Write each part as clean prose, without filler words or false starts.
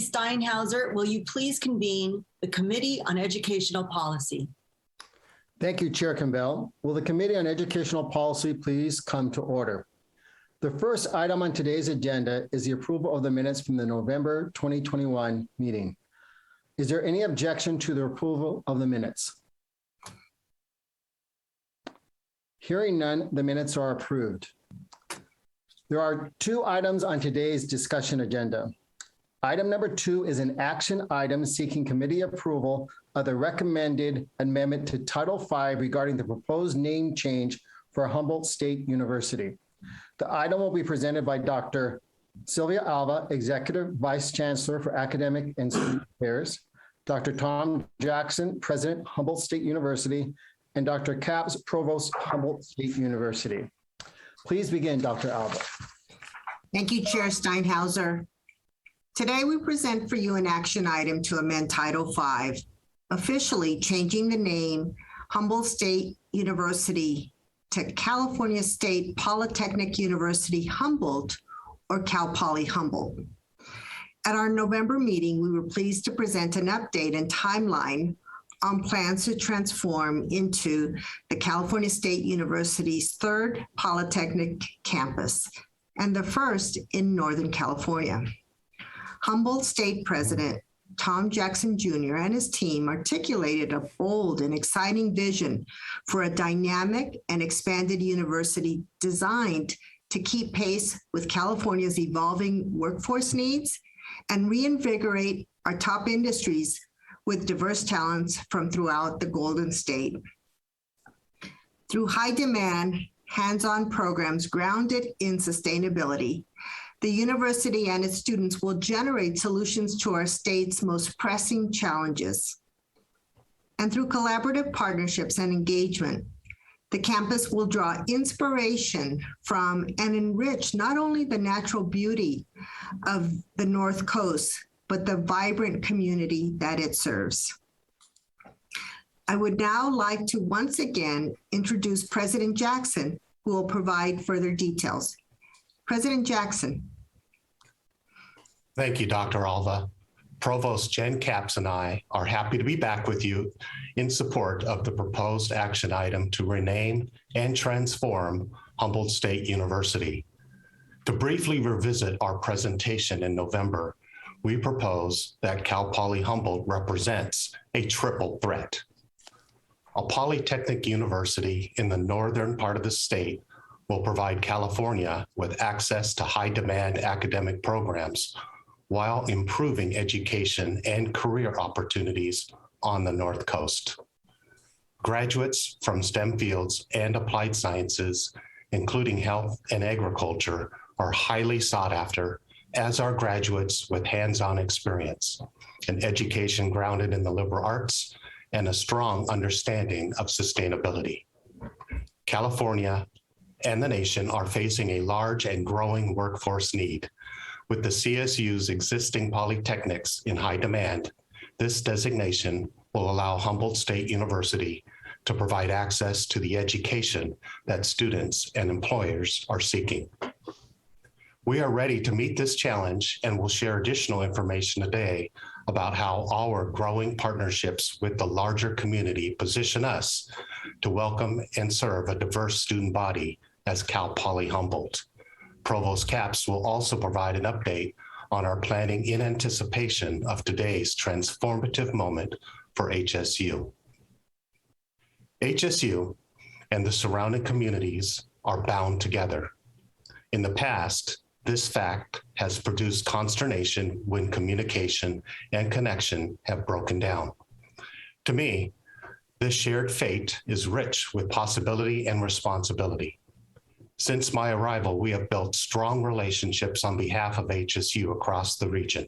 Steinhauser, will you please convene the Committee on Educational Policy? Thank you, Chair Campbell. Will the Committee on Educational Policy please come to order? The first item on today's agenda is the approval of the minutes from the November 2021 meeting. Is there any objection to the approval of the minutes? Hearing none, the minutes are approved. There are two items on today's discussion agenda. Item number 2 is an action item seeking committee approval of the recommended amendment to Title V regarding the proposed name change for Humboldt State University. The item will be presented by Dr. Sylvia Alva, Executive Vice Chancellor for Academic and Student Affairs, Dr. Tom Jackson, President, Humboldt State University, and Dr. Capps, Provost, Humboldt State University. Please begin, Dr. Alva. Thank you, Chair Steinhauser. Today, we present for you an action item to amend Title V, officially changing the name Humboldt State University to California State Polytechnic University Humboldt, or Cal Poly Humboldt. At our November meeting, we were pleased to present an update and timeline on plans to transform into the California State University's third Polytechnic campus and the first in Northern California. Humboldt State President Tom Jackson Jr. and his team articulated a bold and exciting vision for a dynamic and expanded university designed to keep pace with California's evolving workforce needs and reinvigorate our top industries with diverse talents from throughout the Golden State. Through high demand, hands-on programs grounded in sustainability, the university and its students will generate solutions to our state's most pressing challenges. And through collaborative partnerships and engagement, the campus will draw inspiration from and enrich not only the natural beauty of the North Coast, but the vibrant community that it serves. I would now like to once again introduce President Jackson, who will provide further details. President Jackson. Thank you, Dr. Alva. Provost Jen Capps and I are happy to be back with you in support of the proposed action item to rename and transform Humboldt State University. To briefly revisit our presentation in November, we propose that Cal Poly Humboldt represents a triple threat. A polytechnic university in the northern part of the state will provide California with access to high-demand academic programs while improving education and career opportunities on the North Coast. Graduates from STEM fields and applied sciences, including health and agriculture, are highly sought after, as are graduates with hands-on experience, an education grounded in the liberal arts, and a strong understanding of sustainability. California and the nation are facing a large and growing workforce need. With the CSU's existing polytechnics in high demand, this designation will allow Humboldt State University to provide access to the education that students and employers are seeking. We are ready to meet this challenge and will share additional information today about how our growing partnerships with the larger community position us to welcome and serve a diverse student body as Cal Poly Humboldt. Provost Capps will also provide an update on our planning in anticipation of today's transformative moment for HSU. HSU and the surrounding communities are bound together. In the past, this fact has produced consternation when communication and connection have broken down. To me, this shared fate is rich with possibility and responsibility. Since my arrival, we have built strong relationships on behalf of HSU across the region.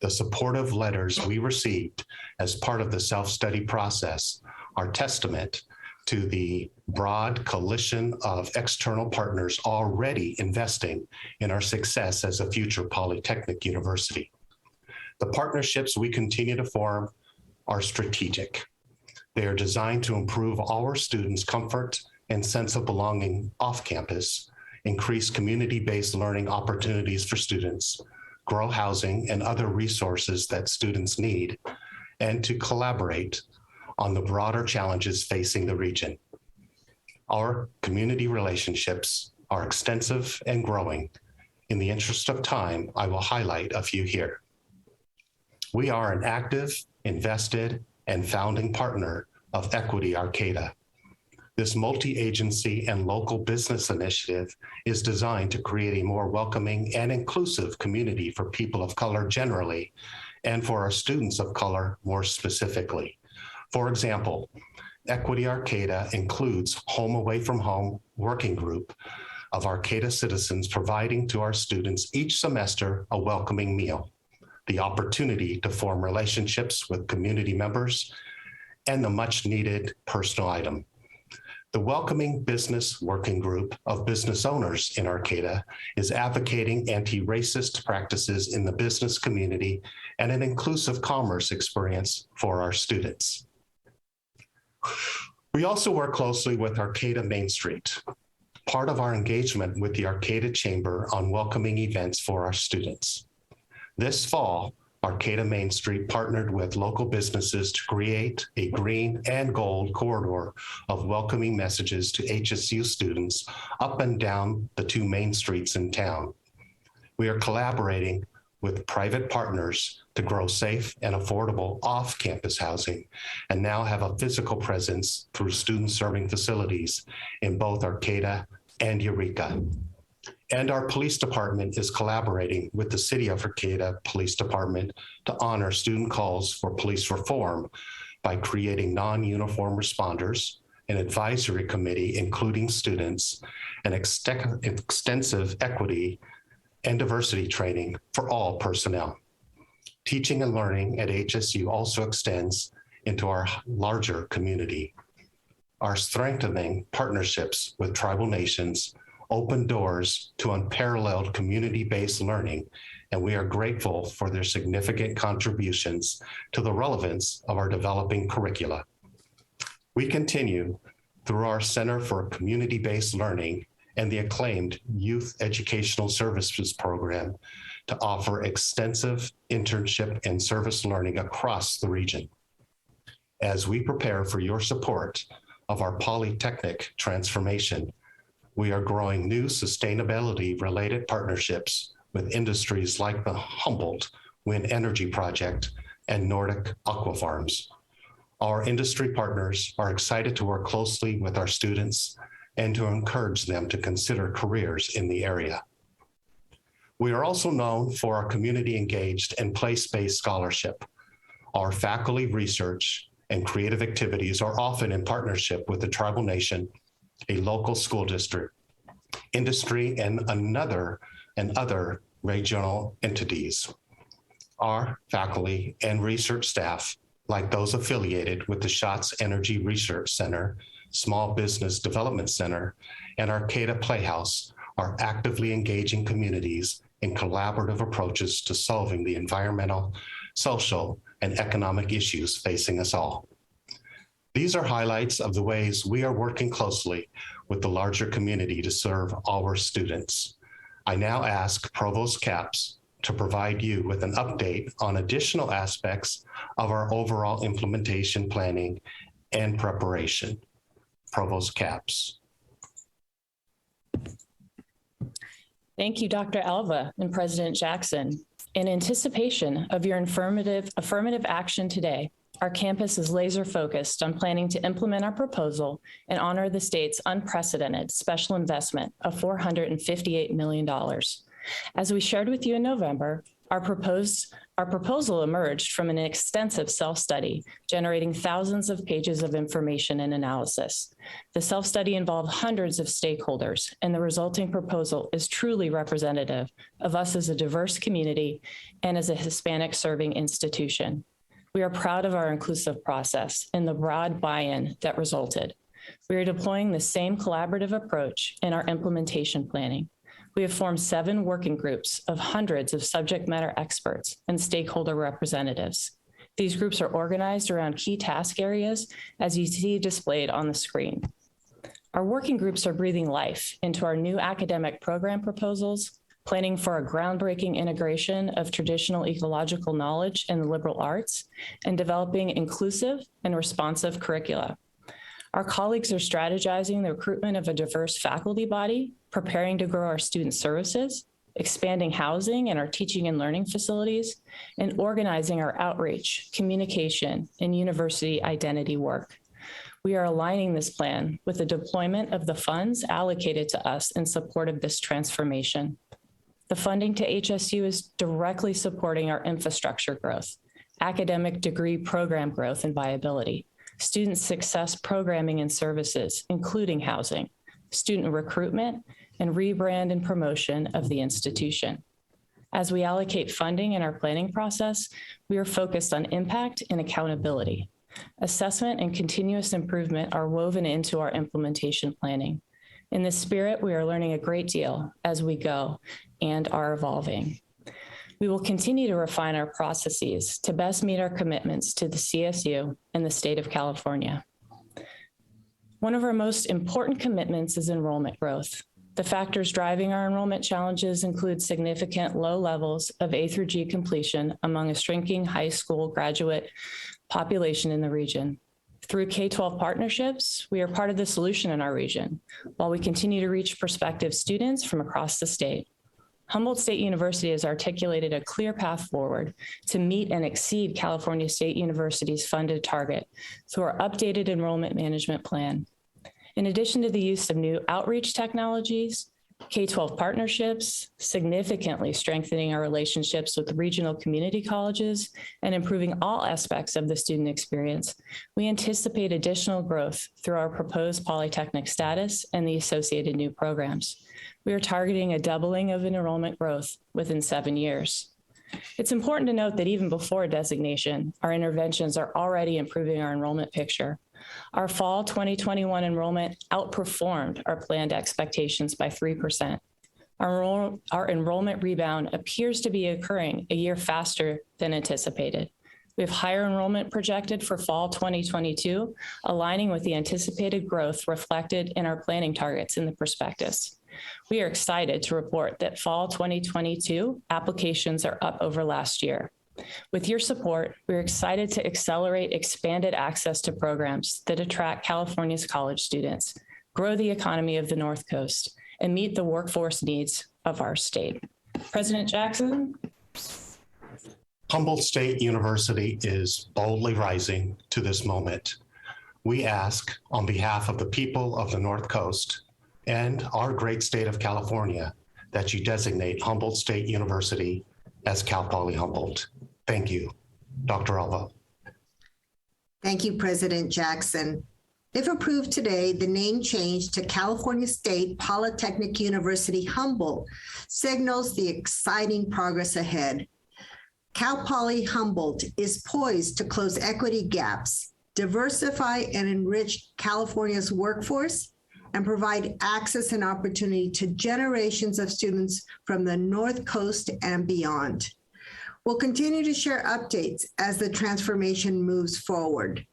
The supportive letters we received as part of the self-study process are testament to the broad coalition of external partners already investing in our success as a future polytechnic university. The partnerships we continue to form are strategic. They are designed to improve our students' comfort and sense of belonging off campus, increase community-based learning opportunities for students, grow housing and other resources that students need, and to collaborate on the broader challenges facing the region. Our community relationships are extensive and growing. In the interest of time, I will highlight a few here. We are an active, invested, and founding partner of Equity Arcata. This multi-agency and local business initiative is designed to create a more welcoming and inclusive community for people of color generally, and for our students of color more specifically. For example, Equity Arcata includes Home Away from Home working group of Arcata citizens providing to our students each semester a welcoming meal, the opportunity to form relationships with community members, and the much needed personal item. The Welcoming Business Working Group of business owners in Arcata is advocating anti-racist practices in the business community and an inclusive commerce experience for our students. We also work closely with Arcata Main Street, part of our engagement with the Arcata Chamber on welcoming events for our students. This fall, Arcata Main Street partnered with local businesses to create a green and gold corridor of welcoming messages to HSU students up and down the two main streets in town. We are collaborating with private partners to grow safe and affordable off-campus housing, and now have a physical presence through student-serving facilities in both Arcata and Eureka. And our police department is collaborating with the City of Arcata Police Department to honor student calls for police reform by creating non-uniform responders, an advisory committee including students, and extensive equity and diversity training for all personnel. Teaching and learning at HSU also extends into our larger community. Our strengthening partnerships with tribal nations open doors to unparalleled community-based learning, and we are grateful for their significant contributions to the relevance of our developing curricula. We continue through our Center for Community-Based Learning and the acclaimed Youth Educational Services Program to offer extensive internship and service learning across the region. As we prepare for your support of our Polytechnic transformation, we are growing new sustainability-related partnerships with industries like the Humboldt Wind Energy Project and Nordic Aqua Farms. Our industry partners are excited to work closely with our students and to encourage them to consider careers in the area. We are also known for our community-engaged and place-based scholarship. Our faculty research and creative activities are often in partnership with the tribal nation, a local school district, industry, and other regional entities. Our faculty and research staff, like those affiliated with the Schatz Energy Research Center, Small Business Development Center, and Arcata Playhouse, are actively engaging communities in collaborative approaches to solving the environmental, social, and economic issues facing us all. These are highlights of the ways we are working closely with the larger community to serve our students. I now ask Provost Capps to provide you with an update on additional aspects of our overall implementation planning and preparation. Provost Capps. Thank you, Dr. Alva and President Jackson. In anticipation of your affirmative action today, our campus is laser focused on planning to implement our proposal and honor the state's unprecedented special investment of $458 million. As we shared with you in November, our proposal emerged from an extensive self-study, generating thousands of pages of information and analysis. The self-study involved hundreds of stakeholders, and the resulting proposal is truly representative of us as a diverse community and as a Hispanic serving institution. We are proud of our inclusive process and the broad buy-in that resulted. We are deploying the same collaborative approach in our implementation planning. We have formed 7 working groups of hundreds of subject matter experts and stakeholder representatives. These groups are organized around key task areas, as you see displayed on the screen. Our working groups are breathing life into our new academic program proposals, planning for a groundbreaking integration of traditional ecological knowledge and the liberal arts, and developing inclusive and responsive curricula. Our colleagues are strategizing the recruitment of a diverse faculty body, preparing to grow our student services, expanding housing in our teaching and learning facilities, and organizing our outreach, communication, and university identity work. We are aligning this plan with the deployment of the funds allocated to us in support of this transformation. The funding to HSU is directly supporting our infrastructure growth, academic degree program growth and viability, student success programming and services, including housing, student recruitment, and rebrand and promotion of the institution. As we allocate funding in our planning process, we are focused on impact and accountability. Assessment and continuous improvement are woven into our implementation planning. In this spirit, we are learning a great deal as we go and are evolving. We will continue to refine our processes to best meet our commitments to the CSU and the state of California. One of our most important commitments is enrollment growth. The factors driving our enrollment challenges include significant low levels of A through G completion among a shrinking high school graduate population in the region. Through K-12 partnerships, we are part of the solution in our region, while we continue to reach prospective students from across the state. Humboldt State University has articulated a clear path forward to meet and exceed California State University's funded target through our updated enrollment management plan. In addition to the use of new outreach technologies, K-12 partnerships, significantly strengthening our relationships with regional community colleges, and improving all aspects of the student experience, we anticipate additional growth through our proposed polytechnic status and the associated new programs. We are targeting a doubling of enrollment growth within 7 years. It's important to note that even before designation, our interventions are already improving our enrollment picture. Our fall 2021 enrollment outperformed our planned expectations by 3%. Our enrollment rebound appears to be occurring a year faster than anticipated. We have higher enrollment projected for fall 2022, aligning with the anticipated growth reflected in our planning targets in the prospectus. We are excited to report that fall 2022 applications are up over last year. With your support, we're excited to accelerate expanded access to programs that attract California's college students, grow the economy of the North Coast, and meet the workforce needs of our state. President Jackson. Humboldt State University is boldly rising to this moment. We ask on behalf of the people of the North Coast and our great state of California that you designate Humboldt State University as Cal Poly Humboldt. Thank you. Dr. Alva. Thank you, President Jackson. If approved today, the name change to California State Polytechnic University Humboldt signals the exciting progress ahead. Cal Poly Humboldt is poised to close equity gaps, diversify and enrich California's workforce, and provide access and opportunity to generations of students from the North Coast and beyond. We'll continue to share updates as the transformation moves forward.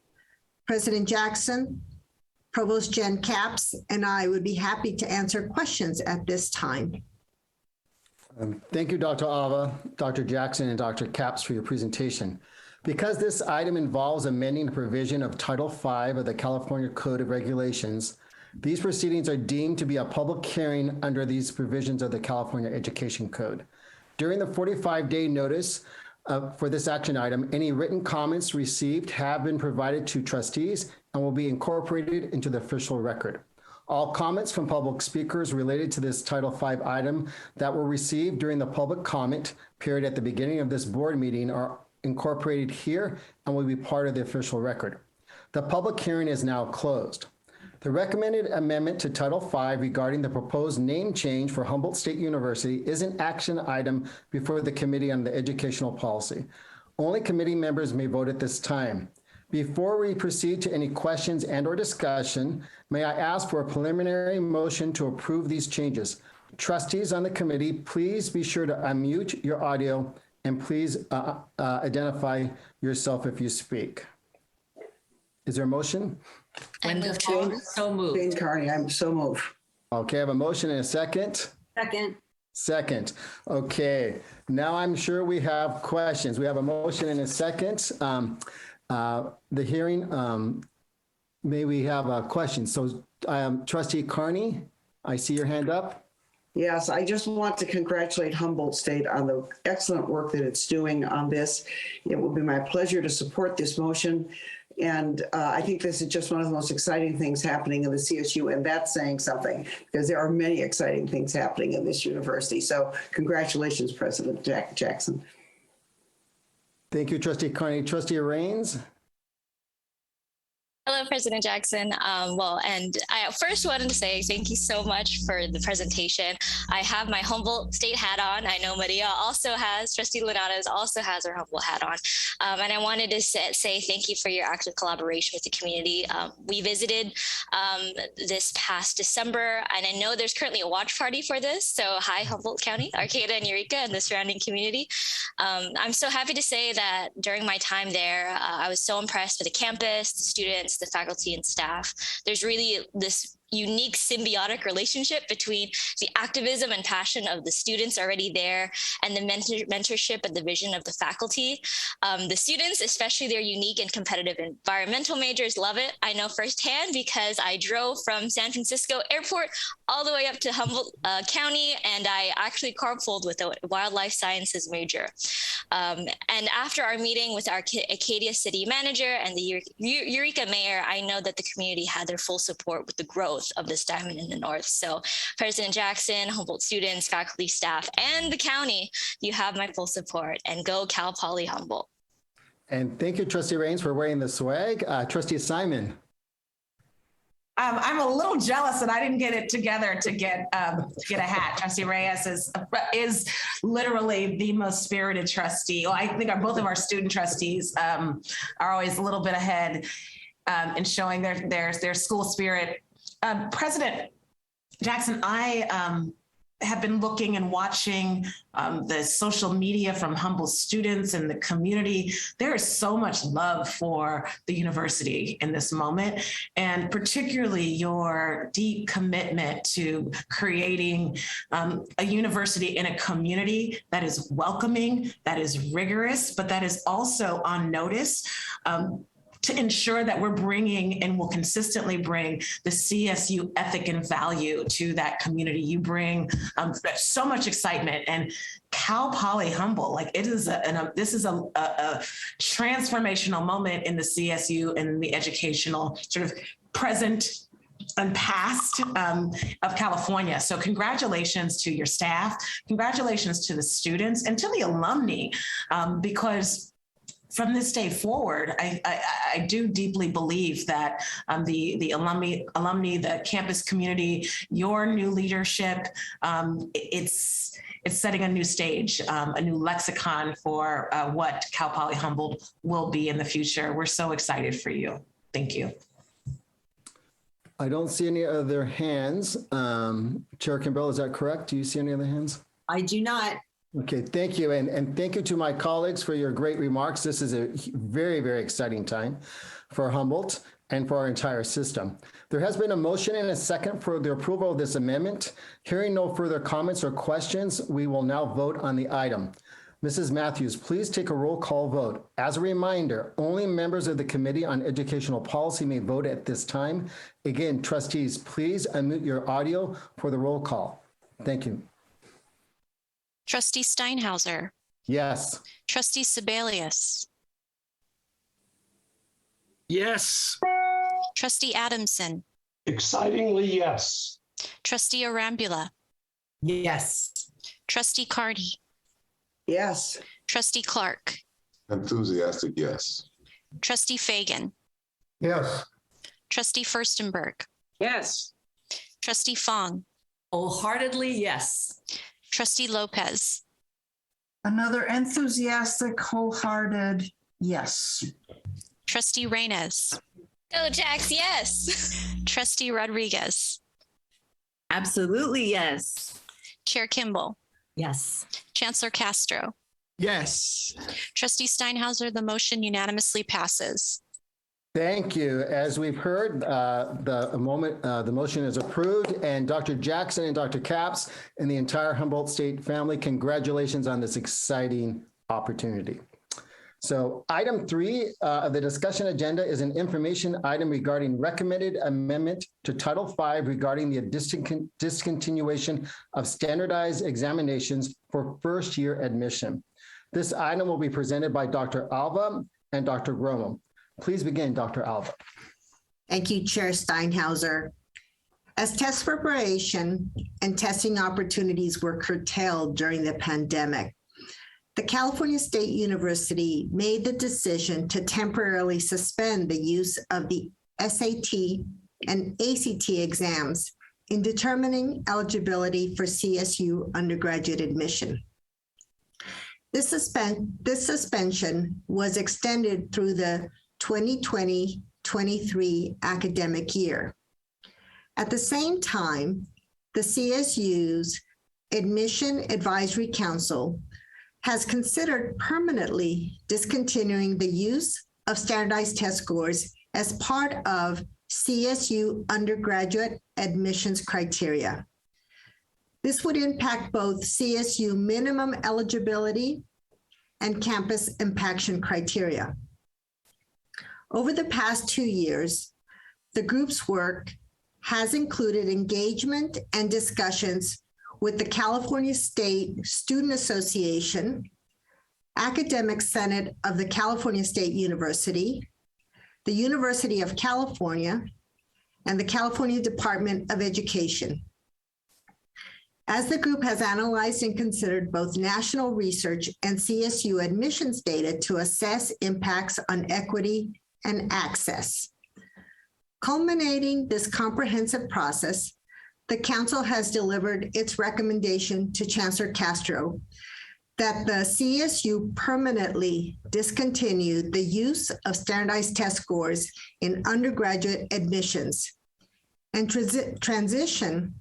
President Jackson, Provost Jen Capps, and I would be happy to answer questions at this time. Thank you, Dr. Alva, Dr. Jackson, and Dr. Capps for your presentation. Because this item involves amending the provision of Title V of the California Code of Regulations, these proceedings are deemed to be a public hearing under these provisions of the California Education Code. During the 45-day notice for this action item, any written comments received have been provided to trustees and will be incorporated into the official record. All comments from public speakers related to this Title V item that were received during the public comment period at the beginning of this board meeting are incorporated here and will be part of the official record. The public hearing is now closed. The recommended amendment to Title V regarding the proposed name change for Humboldt State University is an action item before the Committee on the Educational Policy. Only committee members may vote at this time. Before we proceed to any questions and/or discussion, may I ask for a preliminary motion to approve these changes? Trustees on the committee, please be sure to unmute your audio and please identify yourself if you speak. Is there a motion? Linda Fong, so moved. Jane Carney, I'm so moved. Okay, I have a motion and a second. Second. Second. Okay. Now I'm sure we have questions. We have a motion and a second. The hearing, may we have a question? So Trustee Carney, I see your hand up. Yes, I just want to congratulate Humboldt State on the excellent work that it's doing on this. It will be my pleasure to support this motion. And I think this is just one of the most exciting things happening in the CSU, and that's saying something because there are many exciting things happening in this university. So congratulations, President Jackson. Thank you, Trustee Carney. Trustee Rains? Hello, President Jackson. And I first wanted to say thank you so much for the presentation. I have my Humboldt State hat on. I know Maria also has, Trustee Linares also has her Humboldt hat on. And I wanted to say thank you for your active collaboration with the community. We visited this past December, and I know there's currently a watch party for this. So hi, Humboldt County, Arcata and Eureka and the surrounding community. I'm so happy to say that during my time there, I was so impressed with the campus, the students, the faculty and staff. There's really this unique symbiotic relationship between the activism and passion of the students already there and the mentorship and the vision of the faculty. The students, especially their unique and competitive environmental majors, love it. I know firsthand because I drove from San Francisco Airport all the way up to Humboldt County, and I actually carpooled with a wildlife sciences major. And after our meeting with our Acadia city manager and the Eureka mayor, I know that the community had their full support with the growth of this diamond in the north. So President Jackson, Humboldt students, faculty, staff, and the county, you have my full support, and go Cal Poly Humboldt. And thank you, Trustee Rains, for wearing the swag. Trustee Simon. I'm a little jealous that I didn't get it together to get a hat. Trustee Reyes is literally the most spirited trustee. Well, I think both of our student trustees are always a little bit ahead in showing their school spirit. President Jackson, I have been looking and watching the social media from Humboldt students and the community. There is so much love for the university in this moment, and particularly your deep commitment to creating a university in a community that is welcoming, that is rigorous, but that is also on notice. To ensure that we're bringing and will consistently bring the CSU ethic and value to that community. You bring so much excitement, and Cal Poly Humboldt, like it is this is a transformational moment in the CSU and the educational sort of present and past of California. So congratulations to your staff, congratulations to the students and to the alumni, because from this day forward, I do deeply believe that the alumni, the campus community, your new leadership, it's setting a new stage, a new lexicon for what Cal Poly Humboldt will be in the future. We're so excited for you. Thank you. I don't see any other hands. Chair Kimball, is that correct? Do you see any other hands? I do not. Okay, thank you. And thank you to my colleagues for your great remarks. This is a very, very exciting time for Humboldt and for our entire system. There has been a motion and a second for the approval of this amendment. Hearing no further comments or questions, we will now vote on the item. Mrs. Matthews, please take a roll call vote. As a reminder, only members of the Committee on Educational Policy may vote at this time. Again, trustees, please unmute your audio for the roll call. Thank you. Trustee Steinhauser. Yes. Trustee Sebelius. Yes. Trustee Adamson. Excitingly, yes. Trustee Arambula. Yes. Trustee Carney. Yes. Trustee Clark. Enthusiastic, yes. Trustee Fagan. Yes. Trustee Furstenberg. Yes. Trustee Fong. Wholeheartedly, yes. Trustee Lopez. Another enthusiastic, wholehearted yes. Trustee Reyes. Go Jax, yes. Trustee Rodriguez. Absolutely, yes. Chair Kimball. Yes. Chancellor Castro. Yes. Trustee Steinhauser, the motion unanimously passes. Thank you. As we've heard, the motion is approved, and Dr. Jackson and Dr. Capps and the entire Humboldt State family, congratulations on this exciting opportunity. So item 3 of the discussion agenda is an information item regarding recommended amendment to Title V regarding the discontinuation of standardized examinations for first-year admission. This item will be presented by Dr. Alva and Dr. Gromo. Please begin, Dr. Alva. Thank you, Chair Steinhauser. As test preparation and testing opportunities were curtailed during the pandemic, the California State University made the decision to temporarily suspend the use of the SAT and ACT exams in determining eligibility for CSU undergraduate admission. This suspension was extended through the 2020-23 academic year. At the same time, the CSU's Admission Advisory Council has considered permanently discontinuing the use of standardized test scores as part of CSU undergraduate admissions criteria. This would impact both CSU minimum eligibility and campus impaction criteria. Over the past 2 years, the group's work has included engagement and discussions with the California State Student Association, Academic Senate of the California State University, the University of California, and the California Department of Education. As the group has analyzed and considered both national research and CSU admissions data to assess impacts on equity and access. Culminating this comprehensive process, the council has delivered its recommendation to Chancellor Castro that the CSU permanently discontinue the use of standardized test scores in undergraduate admissions and transition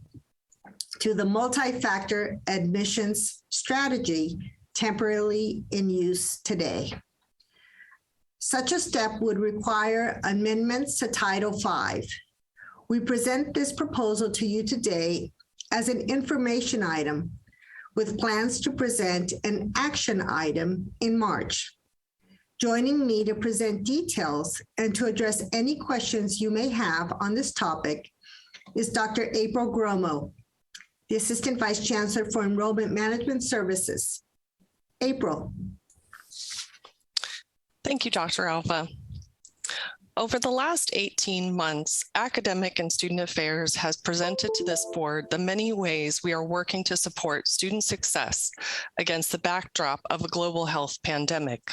to the multi-factor admissions strategy temporarily in use today. Such a step would require amendments to Title V. We present this proposal to you today as an information item with plans to present an action item in March. Joining me to present details and to address any questions you may have on this topic is Dr. April Gromo, the Assistant Vice Chancellor for Enrollment Management Services. April. Thank you, Dr. Alva. Over the last 18 months, Academic and Student Affairs has presented to this board the many ways we are working to support student success against the backdrop of a global health pandemic.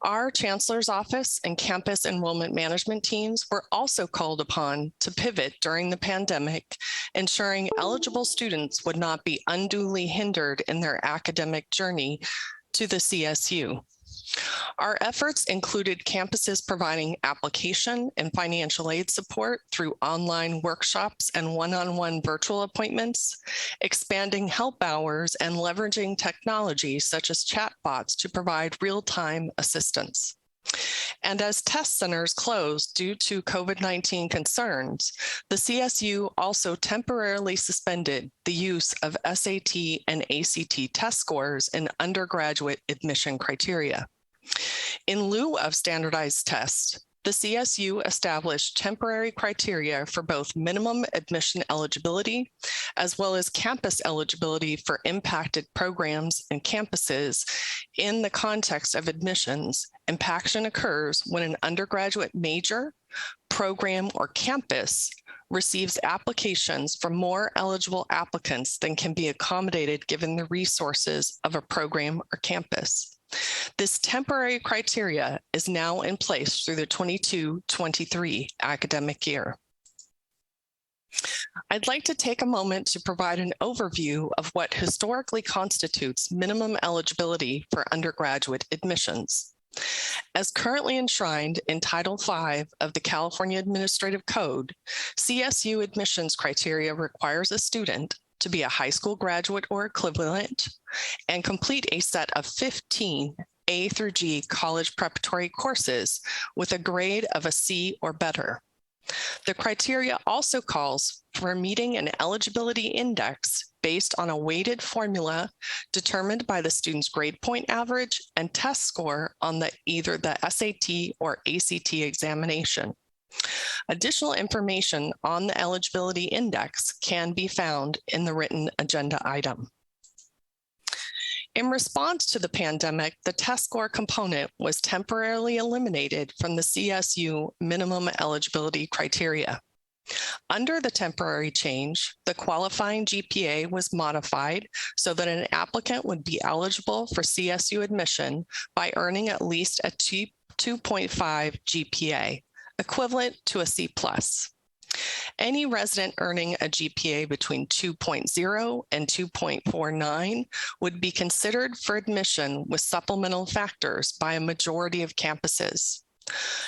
Our Chancellor's Office and campus enrollment management teams were also called upon to pivot during the pandemic, ensuring eligible students would not be unduly hindered in their academic journey to the CSU. Our efforts included campuses providing application and financial aid support through online workshops and one-on-one virtual appointments, expanding help hours, and leveraging technology such as chatbots to provide real-time assistance. And as test centers closed due to COVID-19 concerns, the CSU also temporarily suspended the use of SAT and ACT test scores in undergraduate admission criteria. In lieu of standardized tests, the CSU established temporary criteria for both minimum admission eligibility as well as campus eligibility for impacted programs and campuses. In the context of admissions, impaction occurs when an undergraduate major, program, or campus receives applications from more eligible applicants than can be accommodated given the resources of a program or campus. This temporary criteria is now in place through the 22-23 academic year. I'd like to take a moment to provide an overview of what historically constitutes minimum eligibility for undergraduate admissions. As currently enshrined in Title V of the California Administrative Code, CSU admissions criteria requires a student to be a high school graduate or equivalent and complete a set of 15 A through G college preparatory courses with a grade of a C or better. The criteria also calls for meeting an eligibility index based on a weighted formula determined by the student's grade point average and test score on either the SAT or ACT examination. Additional information on the eligibility index can be found in the written agenda item. In response to the pandemic, the test score component was temporarily eliminated from the CSU minimum eligibility criteria. Under the temporary change, the qualifying GPA was modified so that an applicant would be eligible for CSU admission by earning at least a 2.5 GPA, equivalent to a C+. Any resident earning a GPA between 2.0 and 2.49 would be considered for admission with supplemental factors by a majority of campuses.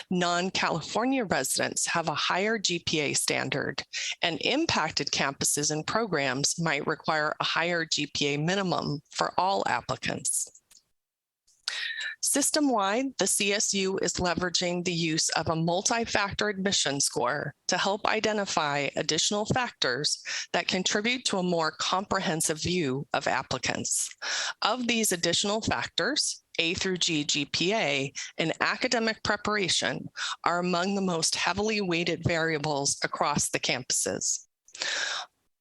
Non-California residents have a higher GPA standard, and impacted campuses and programs might require a higher GPA minimum for all applicants. System-wide, the CSU is leveraging the use of a multi-factor admission score to help identify additional factors that contribute to a more comprehensive view of applicants. Of these additional factors, A through G GPA and academic preparation are among the most heavily weighted variables across the campuses.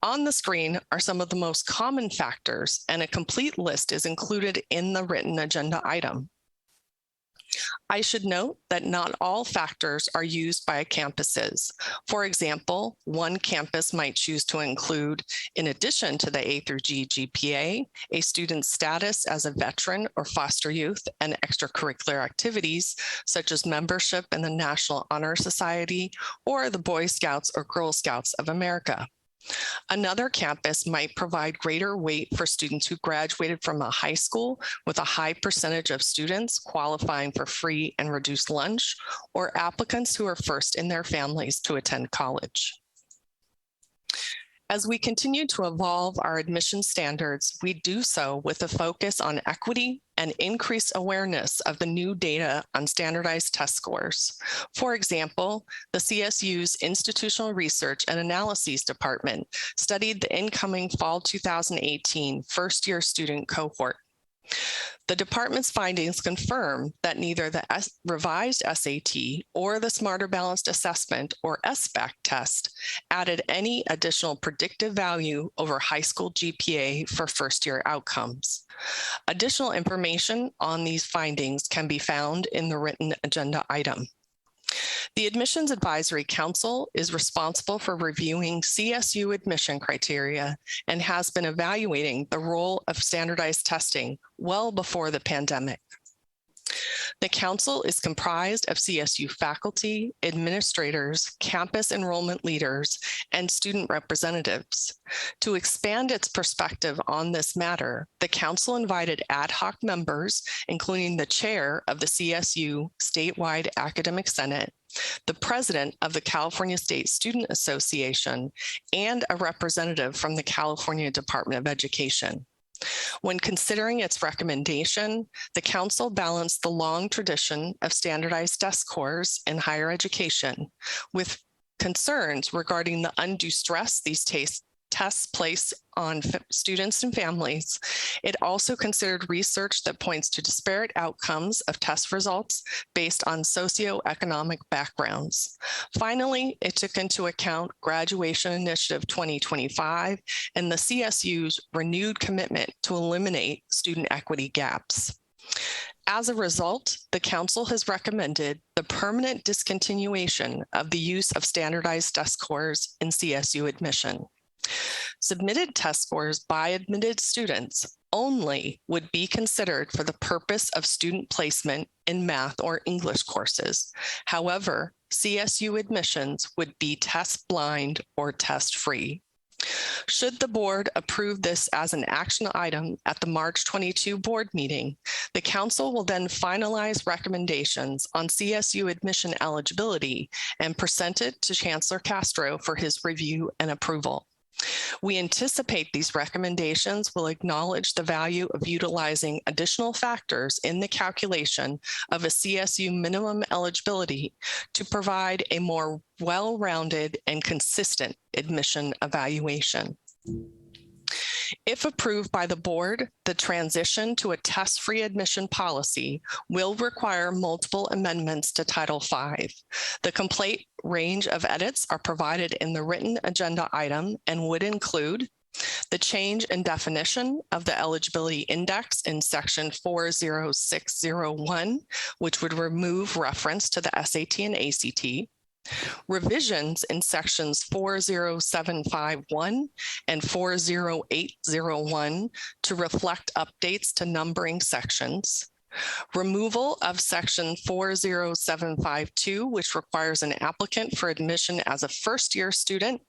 On the screen are some of the most common factors, and a complete list is included in the written agenda item. I should note that not all factors are used by campuses. For example, one campus might choose to include, in addition to the A through G GPA, a student's status as a veteran or foster youth and extracurricular activities, such as membership in the National Honor Society or the Boy Scouts or Girl Scouts of America. Another campus might provide greater weight for students who graduated from a high school with a high percentage of students qualifying for free and reduced lunch, or applicants who are first in their families to attend college. As we continue to evolve our admission standards, we do so with a focus on equity and increased awareness of the new data on standardized test scores. For example, the CSU's Institutional Research and Analyses Department studied the incoming fall 2018 first-year student cohort. The department's findings confirm that neither the revised SAT or the Smarter Balanced Assessment, or SBAC test, added any additional predictive value over high school GPA for first-year outcomes. Additional information on these findings can be found in the written agenda item. The Admissions Advisory Council is responsible for reviewing CSU admission criteria and has been evaluating the role of standardized testing well before the pandemic. The council is comprised of CSU faculty, administrators, campus enrollment leaders, and student representatives. To expand its perspective on this matter, the council invited ad hoc members, including the chair of the CSU Statewide Academic Senate, the president of the California State Student Association, and a representative from the California Department of Education. When considering its recommendation, the council balanced the long tradition of standardized test scores in higher education with concerns regarding the undue stress these tests place on students and families. It also considered research that points to disparate outcomes of test results based on socioeconomic backgrounds. Finally, it took into account Graduation Initiative 2025 and the CSU's renewed commitment to eliminate student equity gaps. As a result, the council has recommended the permanent discontinuation of the use of standardized test scores in CSU admission. Submitted test scores by admitted students only would be considered for the purpose of student placement in math or English courses. However, CSU admissions would be test blind or test free. Should the board approve this as an action item at the March 22 board meeting, the council will then finalize recommendations on CSU admission eligibility and present it to Chancellor Castro for his review and approval. We anticipate these recommendations will acknowledge the value of utilizing additional factors in the calculation of a CSU minimum eligibility to provide a more well-rounded and consistent admission evaluation. If approved by the board, the transition to a test-free admission policy will require multiple amendments to Title V. The complete range of edits are provided in the written agenda item and would include the change in definition of the eligibility index in section 40601, which would remove reference to the SAT and ACT, revisions in sections 40751 and 40801 to reflect updates to numbering sections, removal of section 40752, which requires an applicant for admission as a first-year student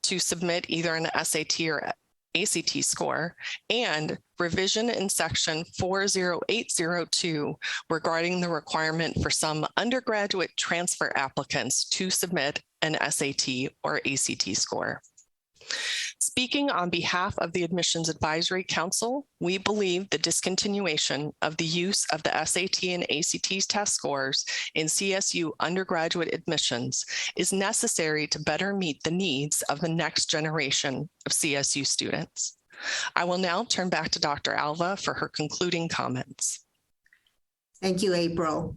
to submit either an SAT or ACT score, and revision in section 40802 regarding the requirement for some undergraduate transfer applicants to submit an SAT or ACT score. Speaking on behalf of the Admissions Advisory Council, we believe the discontinuation of the use of the SAT and ACT test scores in CSU undergraduate admissions is necessary to better meet the needs of the next generation of CSU students. I will now turn back to Dr. Alva for her concluding comments. Thank you, April.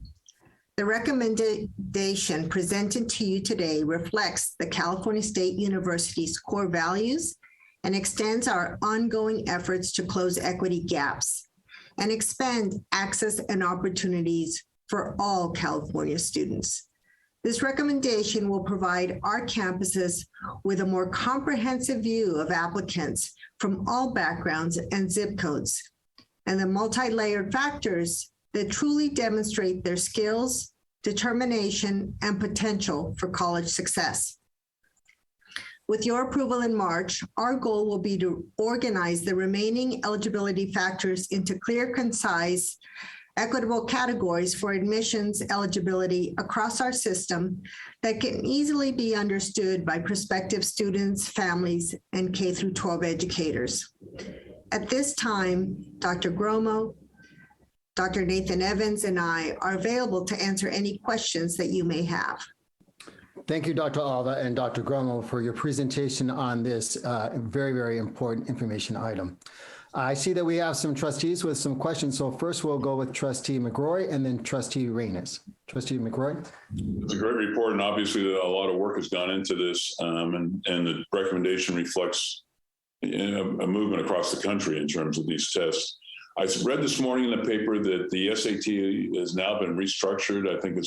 The recommendation presented to you today reflects the California State University's core values and extends our ongoing efforts to close equity gaps and expand access and opportunities for all California students. This recommendation will provide our campuses with a more comprehensive view of applicants from all backgrounds and zip codes, and the multi-layered factors that truly demonstrate their skills, determination, and potential for college success. With your approval in March, our goal will be to organize the remaining eligibility factors into clear, concise, equitable categories for admissions eligibility across our system that can easily be understood by prospective students, families, and K-12 educators. At this time, Dr. Gromo, Dr. Nathan Evans, and I are available to answer any questions that you may have. Thank you, Dr. Alva and Dr. Gromo, for your presentation on this very, very important information item. I see that we have some trustees with some questions. So first we'll go with Trustee McRoy and then Trustee Reyes. Trustee McRoy. It's a great report, and obviously a lot of work has gone into this, and the recommendation reflects a movement across the country in terms of these tests. I read this morning in the paper that the SAT has now been restructured. I think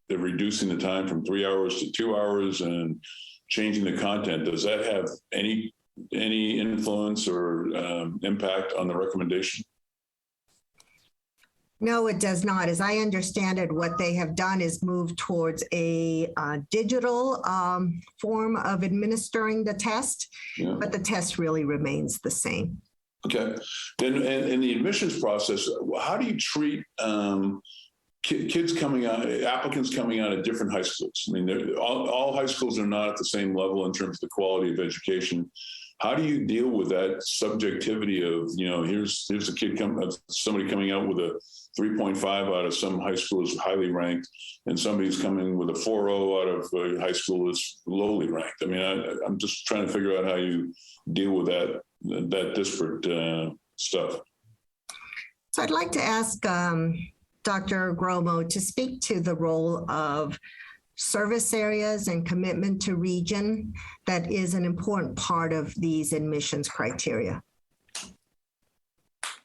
they're reducing the time from 3 hours to 2 hours and changing the content. Does that have any influence or impact on the recommendation? No, it does not. As I understand it, what they have done is move towards a digital form of administering the test, but the test really remains the same. Okay. And in the admissions process, how do you treat kids coming out, applicants coming out of different high schools? I mean, all high schools are not at the same level in terms of the quality of education. How do you deal with that subjectivity of, here's a kid somebody coming out with a 3.5 out of some high school is highly ranked, and somebody's coming with a 4.0 out of a high school that's lowly ranked. I mean, I'm just trying to figure out how you deal with that disparate stuff. So I'd like to ask Dr. Gromo to speak to the role of service areas and commitment to region that is an important part of these admissions criteria.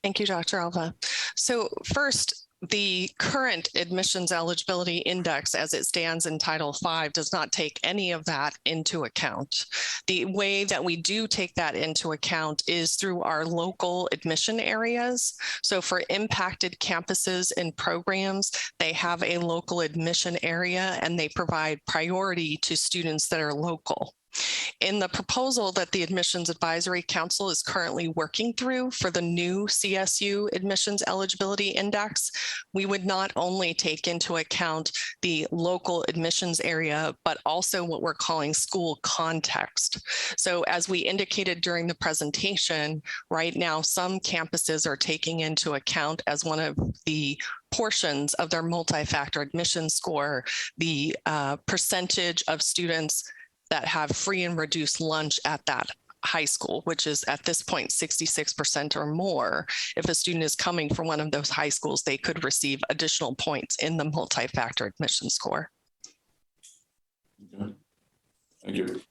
Thank you, Dr. Alva. So first, the current admissions eligibility index as it stands in Title V does not take any of that into account. The way that we do take that into account is through our local admission areas. So for impacted campuses and programs, they have a local admission area and they provide priority to students that are local. In the proposal that the Admissions Advisory Council is currently working through for the new CSU Admissions Eligibility Index, we would not only take into account the local admissions area, but also what we're calling school context. So as we indicated during the presentation, right now, some campuses are taking into account as one of the portions of their multi-factor admission score, the percentage of students that have free and reduced lunch at that high school, which is at this point 66% or more. If a student is coming from one of those high schools, they could receive additional points in the multi-factor admission score. Okay. Thank you.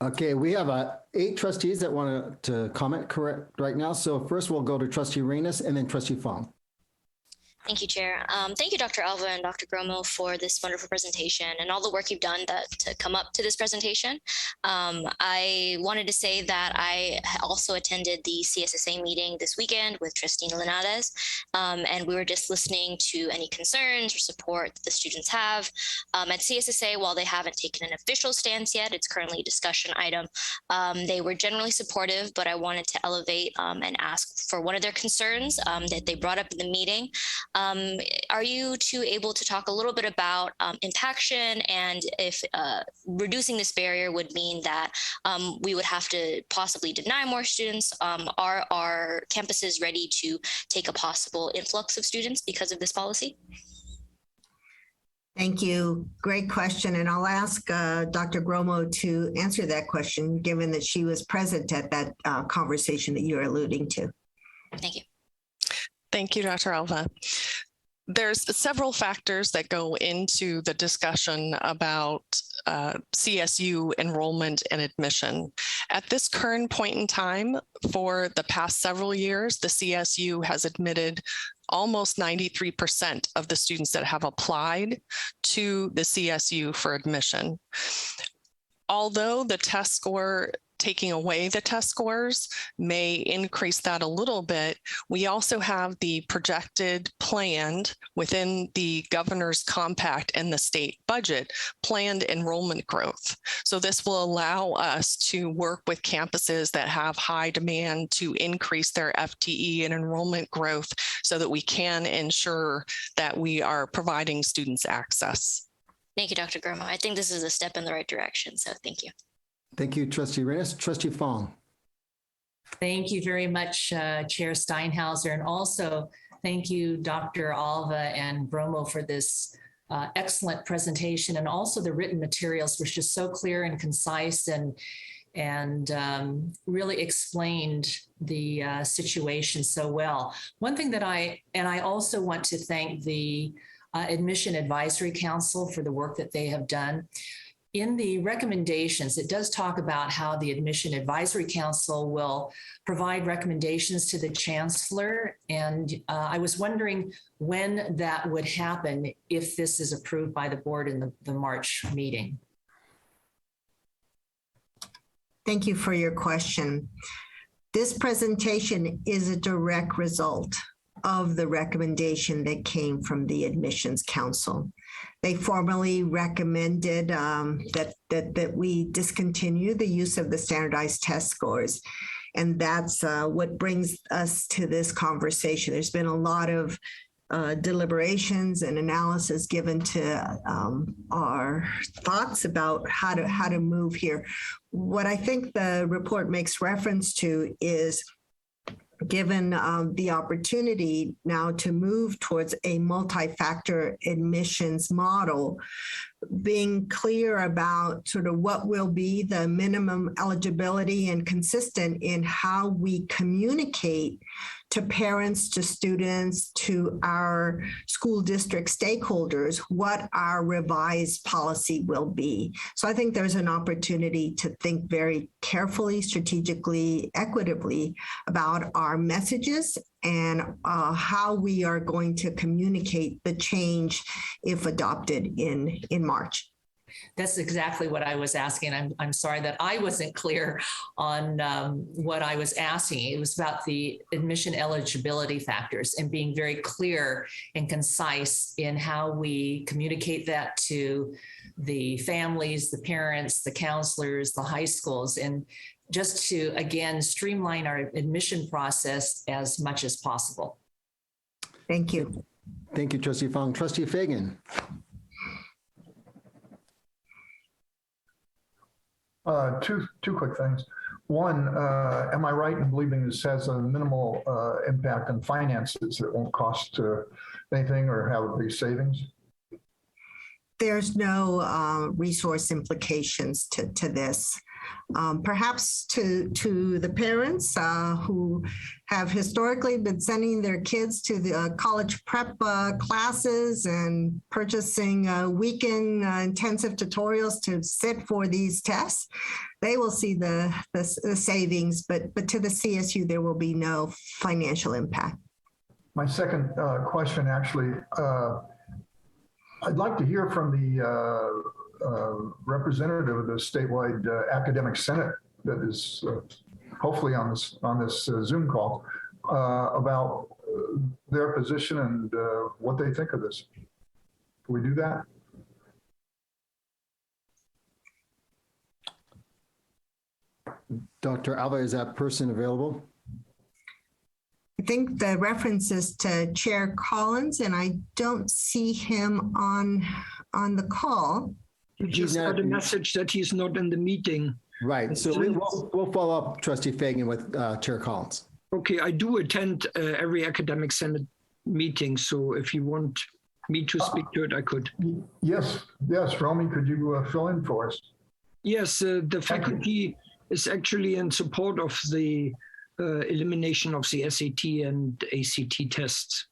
Okay, we have 8 trustees that want to comment correct right now. So first we'll go to Trustee Reyes and then Trustee Fong. Thank you, Chair. Thank you, Dr. Alva and Dr. Gromo, for this wonderful presentation and all the work you've done to come up to this presentation. I wanted to say that I also attended the CSSA meeting this weekend with Trustee Linares, and we were just listening to any concerns or support that the students have. At CSSA, while they haven't taken an official stance yet, it's currently a discussion item. They were generally supportive, but I wanted to elevate and ask for one of their concerns that they brought up in the meeting. Are you two able to talk a little bit about impaction and if reducing this barrier would mean that we would have to possibly deny more students? Are our campuses ready to take a possible influx of students because of this policy? Thank you. Great question. And I'll ask Dr. Gromo to answer that question, given that she was present at that conversation that you're alluding to. Thank you. Thank you, Dr. Alva. There's several factors that go into the discussion about CSU enrollment and admission. At this current point in time, for the past several years, the CSU has admitted almost 93% of the students that have applied to the CSU for admission. Although the test score, taking away the test scores may increase that a little bit, we also have the projected planned within the governor's compact and the state budget planned enrollment growth. So this will allow us to work with campuses that have high demand to increase their FTE and enrollment growth so that we can ensure that we are providing students access. Thank you, Dr. Gromo. I think this is a step in the right direction, so thank you. Thank you, Trustee Reyes. Trustee Fong. Thank you very much, Chair Steinhauser. And also thank you, Dr. Alva and Gromo, for this excellent presentation, and also the written materials, which is so clear and concise and really explained the situation so well. One thing that I also want to thank the Admission Advisory Council for the work that they have done. In the recommendations, it does talk about how the Admission Advisory Council will provide recommendations to the Chancellor. And I was wondering when that would happen if this is approved by the board in the March meeting. Thank you for your question. This presentation is a direct result of the recommendation that came from the Admissions Council. They formally recommended that we discontinue the use of the standardized test scores. And that's what brings us to this conversation. There's been a lot of deliberations and analysis given to our thoughts about how to move here. What I think the report makes reference to is, given the opportunity now to move towards a multi-factor admissions model, being clear about sort of what will be the minimum eligibility and consistent in how we communicate to parents, to students, to our school district stakeholders, what our revised policy will be. So I think there's an opportunity to think very carefully, strategically, equitably about our messages and how we are going to communicate the change if adopted in March. That's exactly what I was asking. I'm sorry that I wasn't clear on what I was asking. It was about the admission eligibility factors and being very clear and concise in how we communicate that to the families, the parents, the counselors, the high schools, and just to, again, streamline our admission process as much as possible. Thank you. Thank you, Trustee Fong. Trustee Fagan. Two quick things. One, am I right in believing this has a minimal impact on finances? It won't cost anything or have big savings? There's no resource implications to this. Perhaps to the parents who have historically been sending their kids to the college prep classes and purchasing weekend intensive tutorials to sit for these tests, they will see the savings, but to the CSU, there will be no financial impact. My second question, actually, I'd like to hear from the representative of the statewide academic senate that is hopefully on this Zoom call about their position and what they think of this. Can we do that? Dr. Alva, is that person available? I think the reference is to Chair Collins, and I don't see him on the call. He just got a message that he's not in the meeting. Right. So we'll follow up, Trustee Fagan, with Chair Collins. Okay, I do attend every academic senate meeting, so if you want me to speak to it, I could. Yes, Romy, could you fill in for us? Yes, the faculty is actually in support of the elimination of the SAT and ACT tests.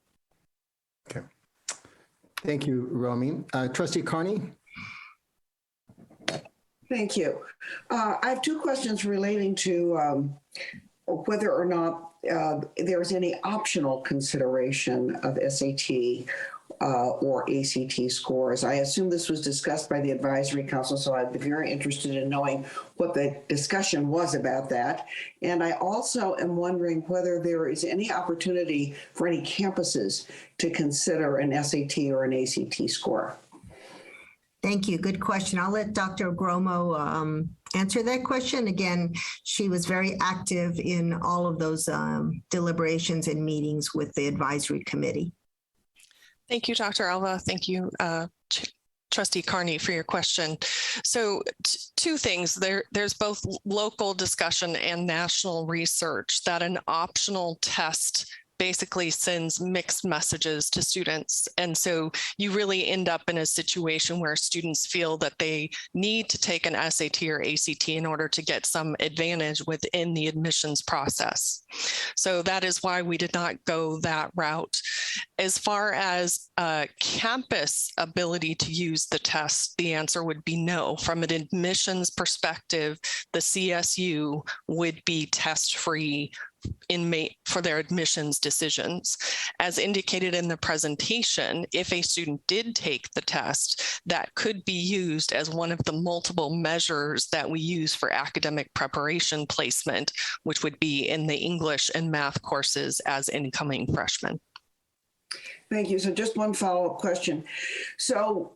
Okay. Thank you, Romy. Trustee Carney? Thank you. I have two questions relating to whether or not there's any optional consideration of SAT or ACT scores. I assume this was discussed by the advisory council, so I'd be very interested in knowing what the discussion was about that. And I also am wondering whether there is any opportunity for any campuses to consider an SAT or an ACT score. Thank you. Good question. I'll let Dr. Gromo answer that question. Again, she was very active in all of those deliberations and meetings with the advisory committee. Thank you, Dr. Alva. Thank you, Trustee Carney, for your question. So two things. There's both local discussion and national research that an optional test basically sends mixed messages to students. And so you really end up in a situation where students feel that they need to take an SAT or ACT in order to get some advantage within the admissions process. So that is why we did not go that route. As far as campus ability to use the test, the answer would be no. From an admissions perspective, the CSU would be test-free for their admissions decisions. As indicated in the presentation, if a student did take the test, that could be used as one of the multiple measures that we use for academic preparation placement, which would be in the English and math courses as incoming freshmen. Thank you. So just one follow-up question. So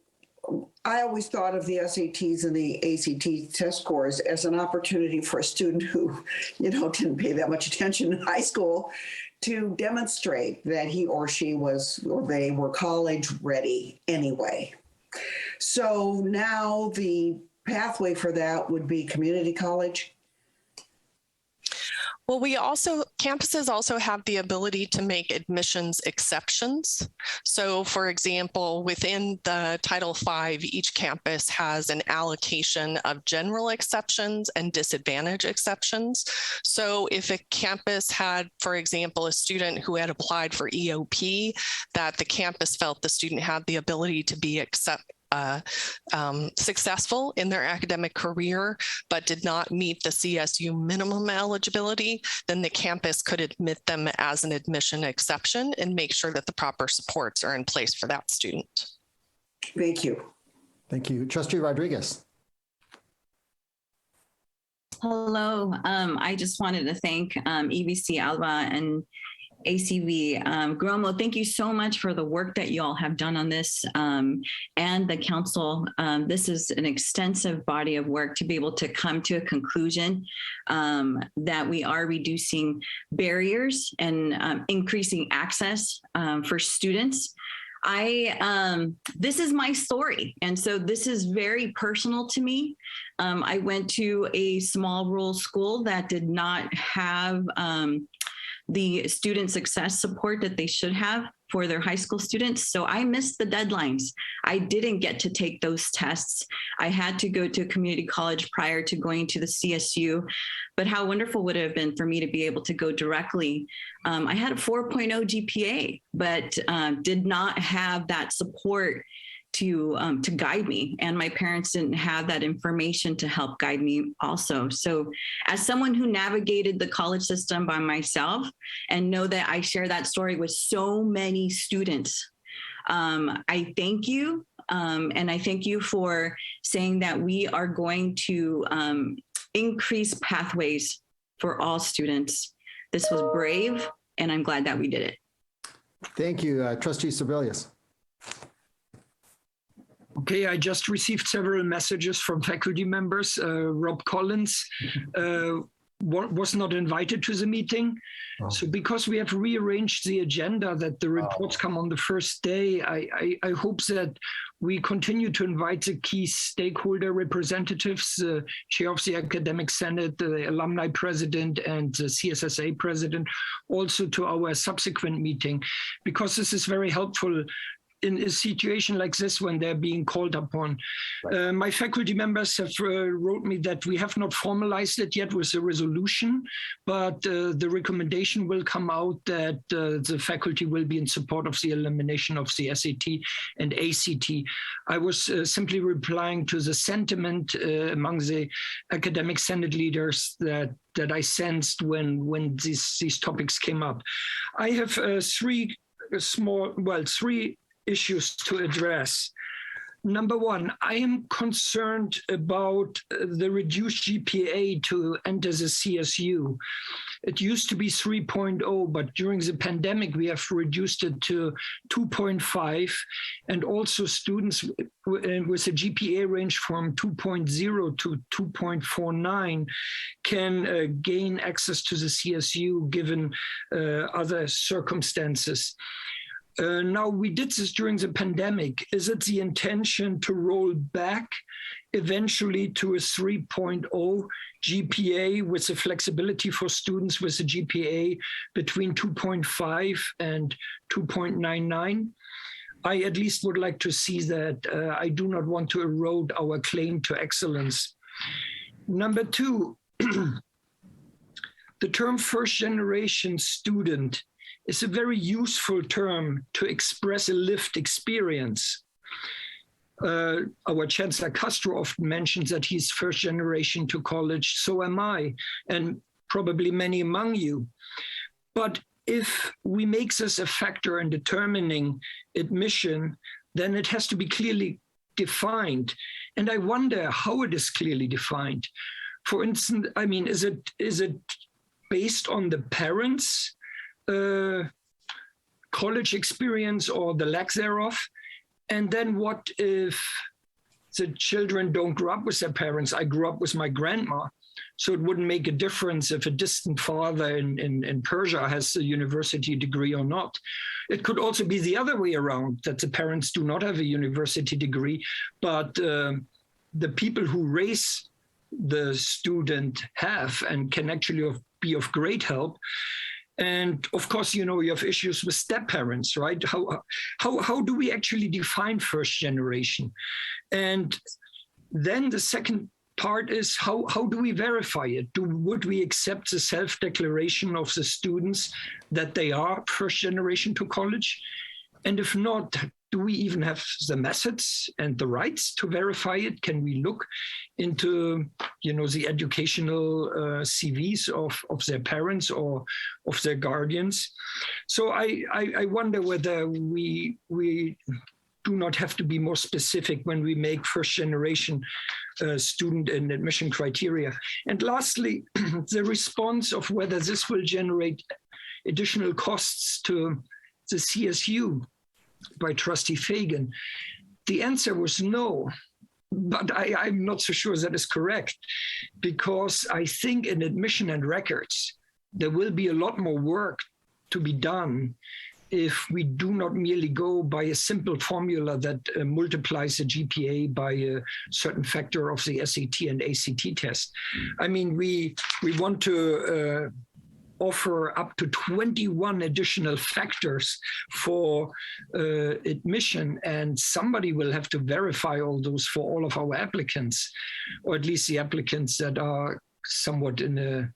I always thought of the SATs and the ACT test scores as an opportunity for a student who, didn't pay that much attention in high school to demonstrate that he or she was, or they were college ready anyway. So now the pathway for that would be community college. Well, campuses also have the ability to make admissions exceptions. So for example, within the Title V, each campus has an allocation of general exceptions and disadvantage exceptions. So if a campus had, for example, a student who had applied for EOP, that the campus felt the student had the ability to be successful in their academic career, but did not meet the CSU minimum eligibility, then the campus could admit them as an admission exception and make sure that the proper supports are in place for that student. Thank you. Thank you. Trustee Rodriguez. Hello. I just wanted to thank EVC Alba and ACV. Gromo, thank you so much for the work that you all have done on this and the council. This is an extensive body of work to be able to come to a conclusion that we are reducing barriers and increasing access for students. This is my story. And so this is very personal to me. I went to a small rural school that did not have the student success support that they should have for their high school students. So I missed the deadlines. I didn't get to take those tests. I had to go to a community college prior to going to the CSU. But how wonderful would it have been for me to be able to go directly? I had a 4.0 GPA, but did not have that support to guide me. And my parents didn't have that information to help guide me also. So as someone who navigated the college system by myself and know that I share that story with so many students, I thank you. And I thank you for saying that we are going to increase pathways for all students. This was brave, and I'm glad that we did it. Thank you, Trustee Sebelius. Okay, I just received several messages from faculty members. Rob Collins was not invited to the meeting. Oh. So because we have rearranged the agenda that the reports come on the first day, I hope that we continue to invite the key stakeholder representatives, the chair of the Academic Senate, the alumni president, and the CSSA president, also to our subsequent meeting, because this is very helpful in a situation like this when they're being called upon. Right. My faculty members have wrote me that we have not formalized it yet with a resolution, but the recommendation will come out that the faculty will be in support of the elimination of the SAT and ACT. I was simply replying to the sentiment among the Academic Senate leaders that I sensed when these topics came up. I have three issues to address. Number one, I am concerned about the reduced GPA to enter the CSU. It used to be 3.0, but during the pandemic, we have reduced it to 2.5. And also students with a GPA range from 2.0 to 2.49 can gain access to the CSU given other circumstances. Now, we did this during the pandemic. Is it the intention to roll back eventually to a 3.0 GPA with the flexibility for students with a GPA between 2.5 and 2.99? I at least would like to see that. I do not want to erode our claim to excellence. Number two, the term first generation student is a very useful term to express a lived experience. Our Chancellor Castro often mentions that he's first generation to college, so am I, and probably many among you. But if we make this a factor in determining admission, then it has to be clearly defined. And I wonder how it is clearly defined. For instance, I mean, is it based on the parents' college experience or the lack thereof? And then what if the children don't grow up with their parents? I grew up with my grandma, so it wouldn't make a difference if a distant father in Persia has a university degree or not. It could also be the other way around, that the parents do not have a university degree, but the people who raise the student have and can actually be of great help. And of course, you know, you have issues with step parents, right? How do we actually define first generation? And then the second part is how do we verify it? Would we accept the self-declaration of the students that they are first generation to college? And if not, do we even have the methods and the rights to verify it? Can we look into, you know, the educational CVs of their parents or of their guardians? So I wonder whether we do not have to be more specific when we make first generation student and admission criteria. And lastly, the response of whether this will generate additional costs to the CSU by Trustee Fagan. The answer was no, but I'm not so sure that is correct, because I think in admission and records, there will be a lot more work to be done if we do not merely go by a simple formula that multiplies the GPA by a certain factor of the SAT and ACT test. I mean, we want to offer up to 21 additional factors for admission, and somebody will have to verify all those for all of our applicants, or at least the applicants that are somewhat in a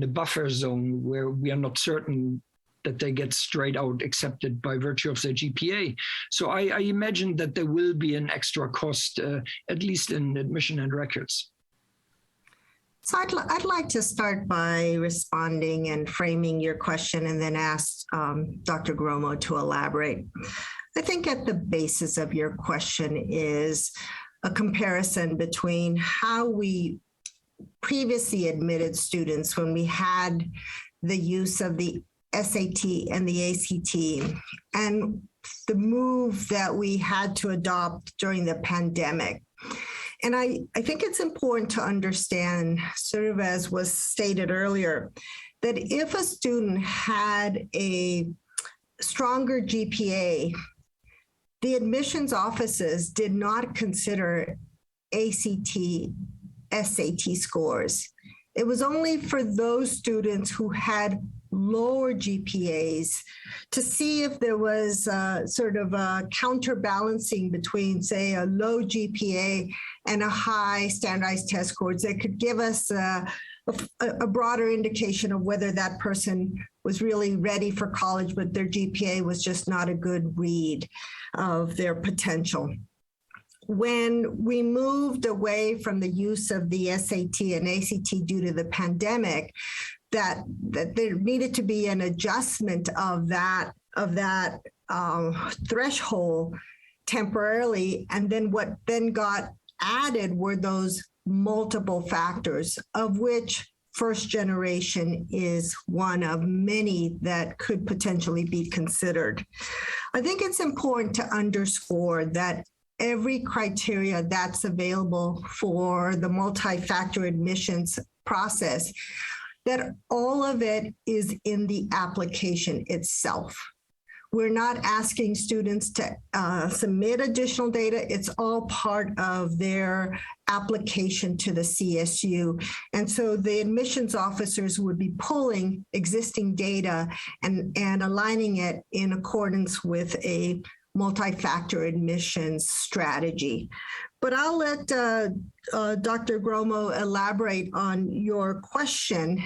buffer zone where we are not certain that they get straight out accepted by virtue of their GPA. So I imagine that there will be an extra cost, at least in admission and records. So I'd like to start by responding and framing your question and then ask Dr. Gromo to elaborate. I think at the basis of your question is a comparison between how we previously admitted students when we had the use of the SAT and the ACT and the move that we had to adopt during the pandemic. And I think it's important to understand, sort of as was stated earlier, that if a student had a stronger GPA, the admissions offices did not consider ACT, SAT scores. It was only for those students who had lower GPAs to see if there was sort of a counterbalancing between, say, a low GPA and a high standardized test scores that could give us a broader indication of whether that person was really ready for college, but their GPA was just not a good read of their potential. When we moved away from the use of the SAT and ACT due to the pandemic, that there needed to be an adjustment of that threshold temporarily, and then what then got added were those multiple factors, of which first generation is one of many that could potentially be considered. I think it's important to underscore that every criteria that's available for the multi-factor admissions process, that all of it is in the application itself. We're not asking students to submit additional data. It's all part of their application to the CSU. And so the admissions officers would be pulling existing data and aligning it in accordance with a multi-factor admissions strategy. But I'll let Dr. Gromo elaborate on your question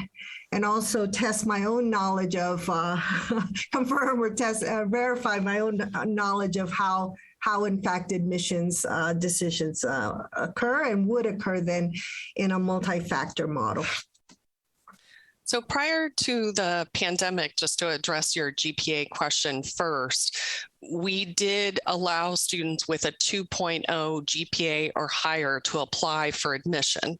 and also test my own knowledge of, confirm or test, verify my own knowledge of how in fact admissions decisions occur and would occur then in a multi-factor model. So prior to the pandemic, just to address your GPA question first, we did allow students with a 2.0 GPA or higher to apply for admission.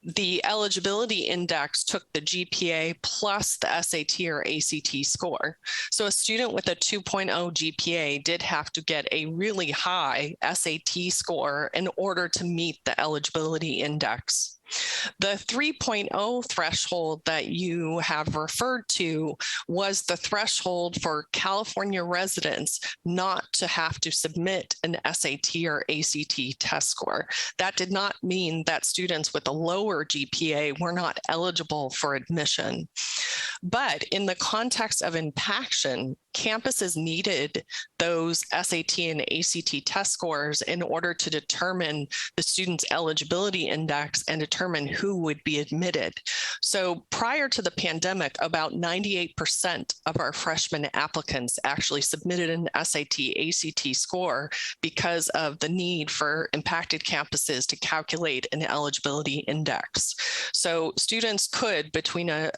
The eligibility index took the GPA plus the SAT or ACT score. So a student with a 2.0 GPA did have to get a really high SAT score in order to meet the eligibility index. The 3.0 threshold that you have referred to was the threshold for California residents not to have to submit an SAT or ACT test score. That did not mean that students with a lower GPA were not eligible for admission. But in the context of impaction, campuses needed those SAT and ACT test scores in order to determine the student's eligibility index and determine determine who would be admitted. So prior to the pandemic, about 98% of our freshman applicants actually submitted an SAT, ACT score because of the need for impacted campuses to calculate an eligibility index. So students could, between a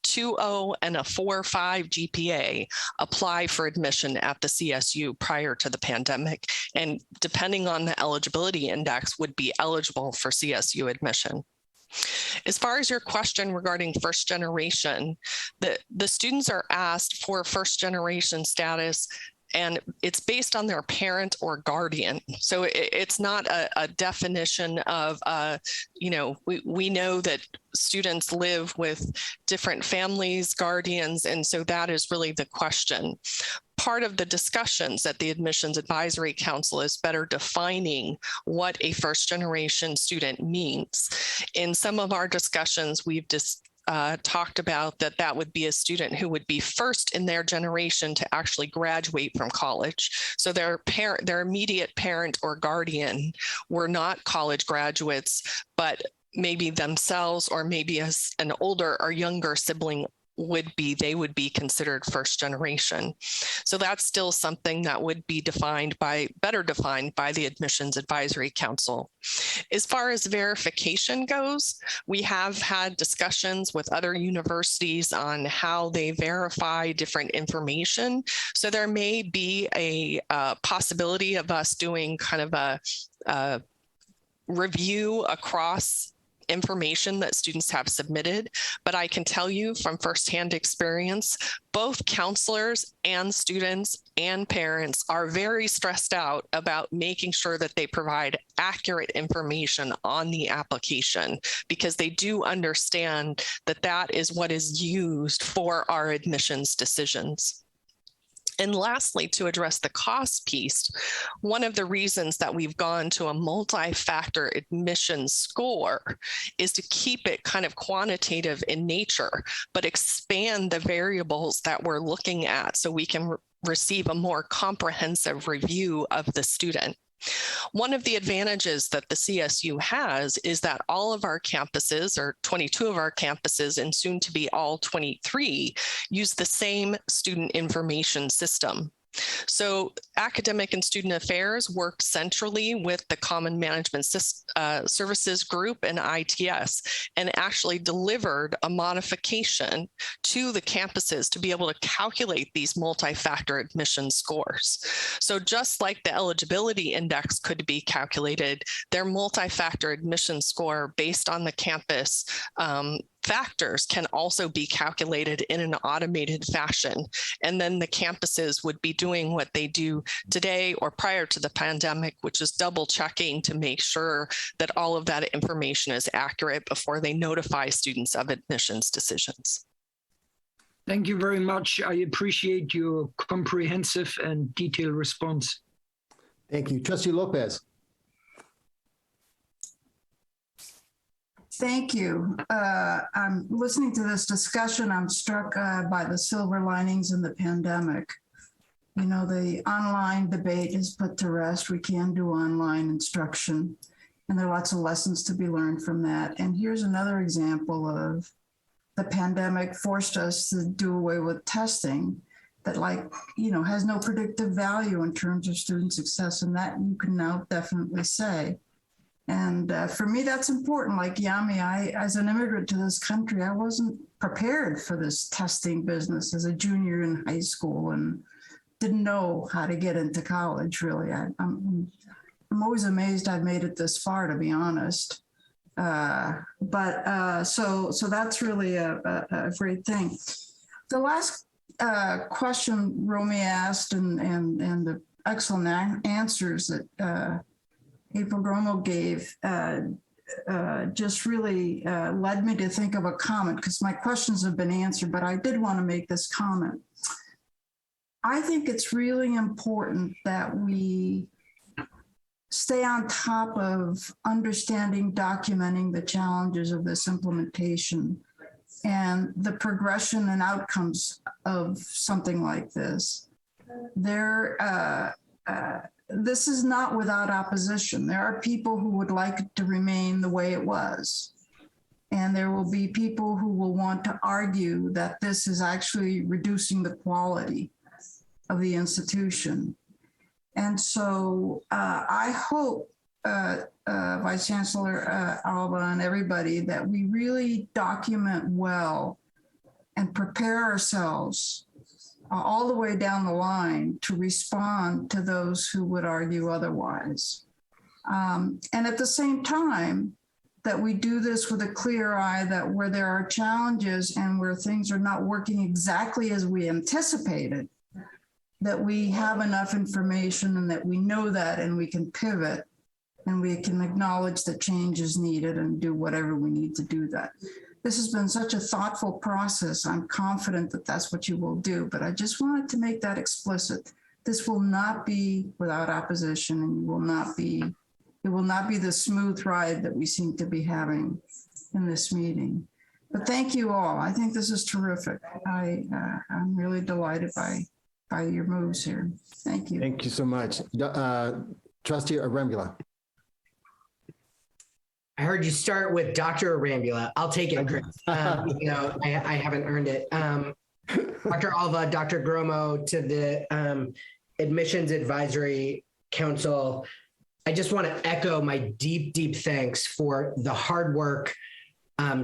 2.0 and a 4.5 GPA, apply for admission at the CSU prior to the pandemic, and depending on the eligibility index, would be eligible for CSU admission. As far as your question regarding first generation, the students are asked for first generation status, and it's based on their parent or guardian. So it's not a definition of, we know that students live with different families, guardians, and so that is really the question. Part of the discussions at the Admissions Advisory Council is better defining what a first generation student means. In some of our discussions, we've talked about that would be a student who would be first in their generation to actually graduate from college. So their immediate parent or guardian were not college graduates, but maybe themselves or maybe as an older or younger sibling they would be considered first generation. So that's still something that would be better defined by the Admissions Advisory Council. As far as verification goes, we have had discussions with other universities on how they verify different information. So there may be a possibility of us doing kind of a review across information that students have submitted, but I can tell you from firsthand experience, both counselors and students and parents are very stressed out about making sure that they provide accurate information on the application, because they do understand that that is what is used for our admissions decisions. And lastly, to address the cost piece, one of the reasons that we've gone to a multi-factor admission score is to keep it kind of quantitative in nature, but expand the variables that we're looking at so we can receive a more comprehensive review of the student. One of the advantages that the CSU has is that all of our campuses, or 22 of our campuses, and soon to be all 23, use the same student information system. So academic and student affairs work centrally with the Common Management Services Group and ITS, and actually delivered a modification to the campuses to be able to calculate these multi-factor admission scores. So just like the eligibility index could be calculated, their multi-factor admission score based on the campus factors can also be calculated in an automated fashion. And then the campuses would be doing what they do today or prior to the pandemic, which is double checking to make sure that all of that information is accurate before they notify students of admissions decisions. Thank you very much. I appreciate your comprehensive and detailed response. Thank you. Trustee Lopez. Thank you. I'm listening to this discussion. I'm struck by the silver linings in the pandemic. You know, the online debate is put to rest. We can do online instruction, and there are lots of lessons to be learned from that. And here's another example of the pandemic forced us to do away with testing that, has no predictive value in terms of student success. And that you can now definitely say. And for me, that's important. Like Yami, as an immigrant to this country, I wasn't prepared for this testing business as a junior in high school and didn't know how to get into college, really. I'm always amazed I've made it this far, to be honest. So that's really a great thing. The last question Romy asked and the excellent answers that April Gromo gave just really led me to think of a comment, because my questions have been answered, but I did want to make this comment. I think it's really important that we stay on top of understanding, documenting the challenges of this implementation and the progression and outcomes of something like this. This is not without opposition. There are people who would like it to remain the way it was. And there will be people who will want to argue that this is actually reducing the quality of the institution. And so I hope, Vice Chancellor Alba and everybody, that we really document well and prepare ourselves all the way down the line to respond to those who would argue otherwise. And at the same time, that we do this with a clear eye, that where there are challenges and where things are not working exactly as we anticipated, that we have enough information and that we know that, and we can pivot and we can acknowledge that change is needed and do whatever we need to do that. This has been such a thoughtful process. I'm confident that that's what you will do, but I just wanted to make that explicit. This will not be without opposition, and it will not be the smooth ride that we seem to be having in this meeting. But thank you all. I think this is terrific. I'm really delighted by your moves here. Thank you. Thank you so much. Trustee Arambula. I heard you start with Dr. Arambula. I'll take it, Chris. I haven't earned it. Dr. Alva, Dr. Gromo, to the Admissions Advisory Council, I just want to echo my deep, deep thanks for the hard work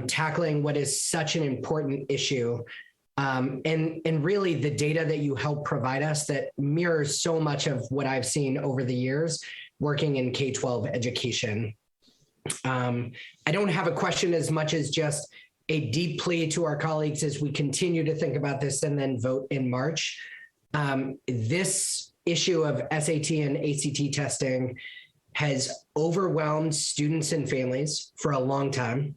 tackling what is such an important issue. And really the data that you help provide us that mirrors so much of what I've seen over the years working in K-12 education. I don't have a question as much as just a deep plea to our colleagues as we continue to think about this and then vote in March. This issue of SAT and ACT testing has overwhelmed students and families for a long time.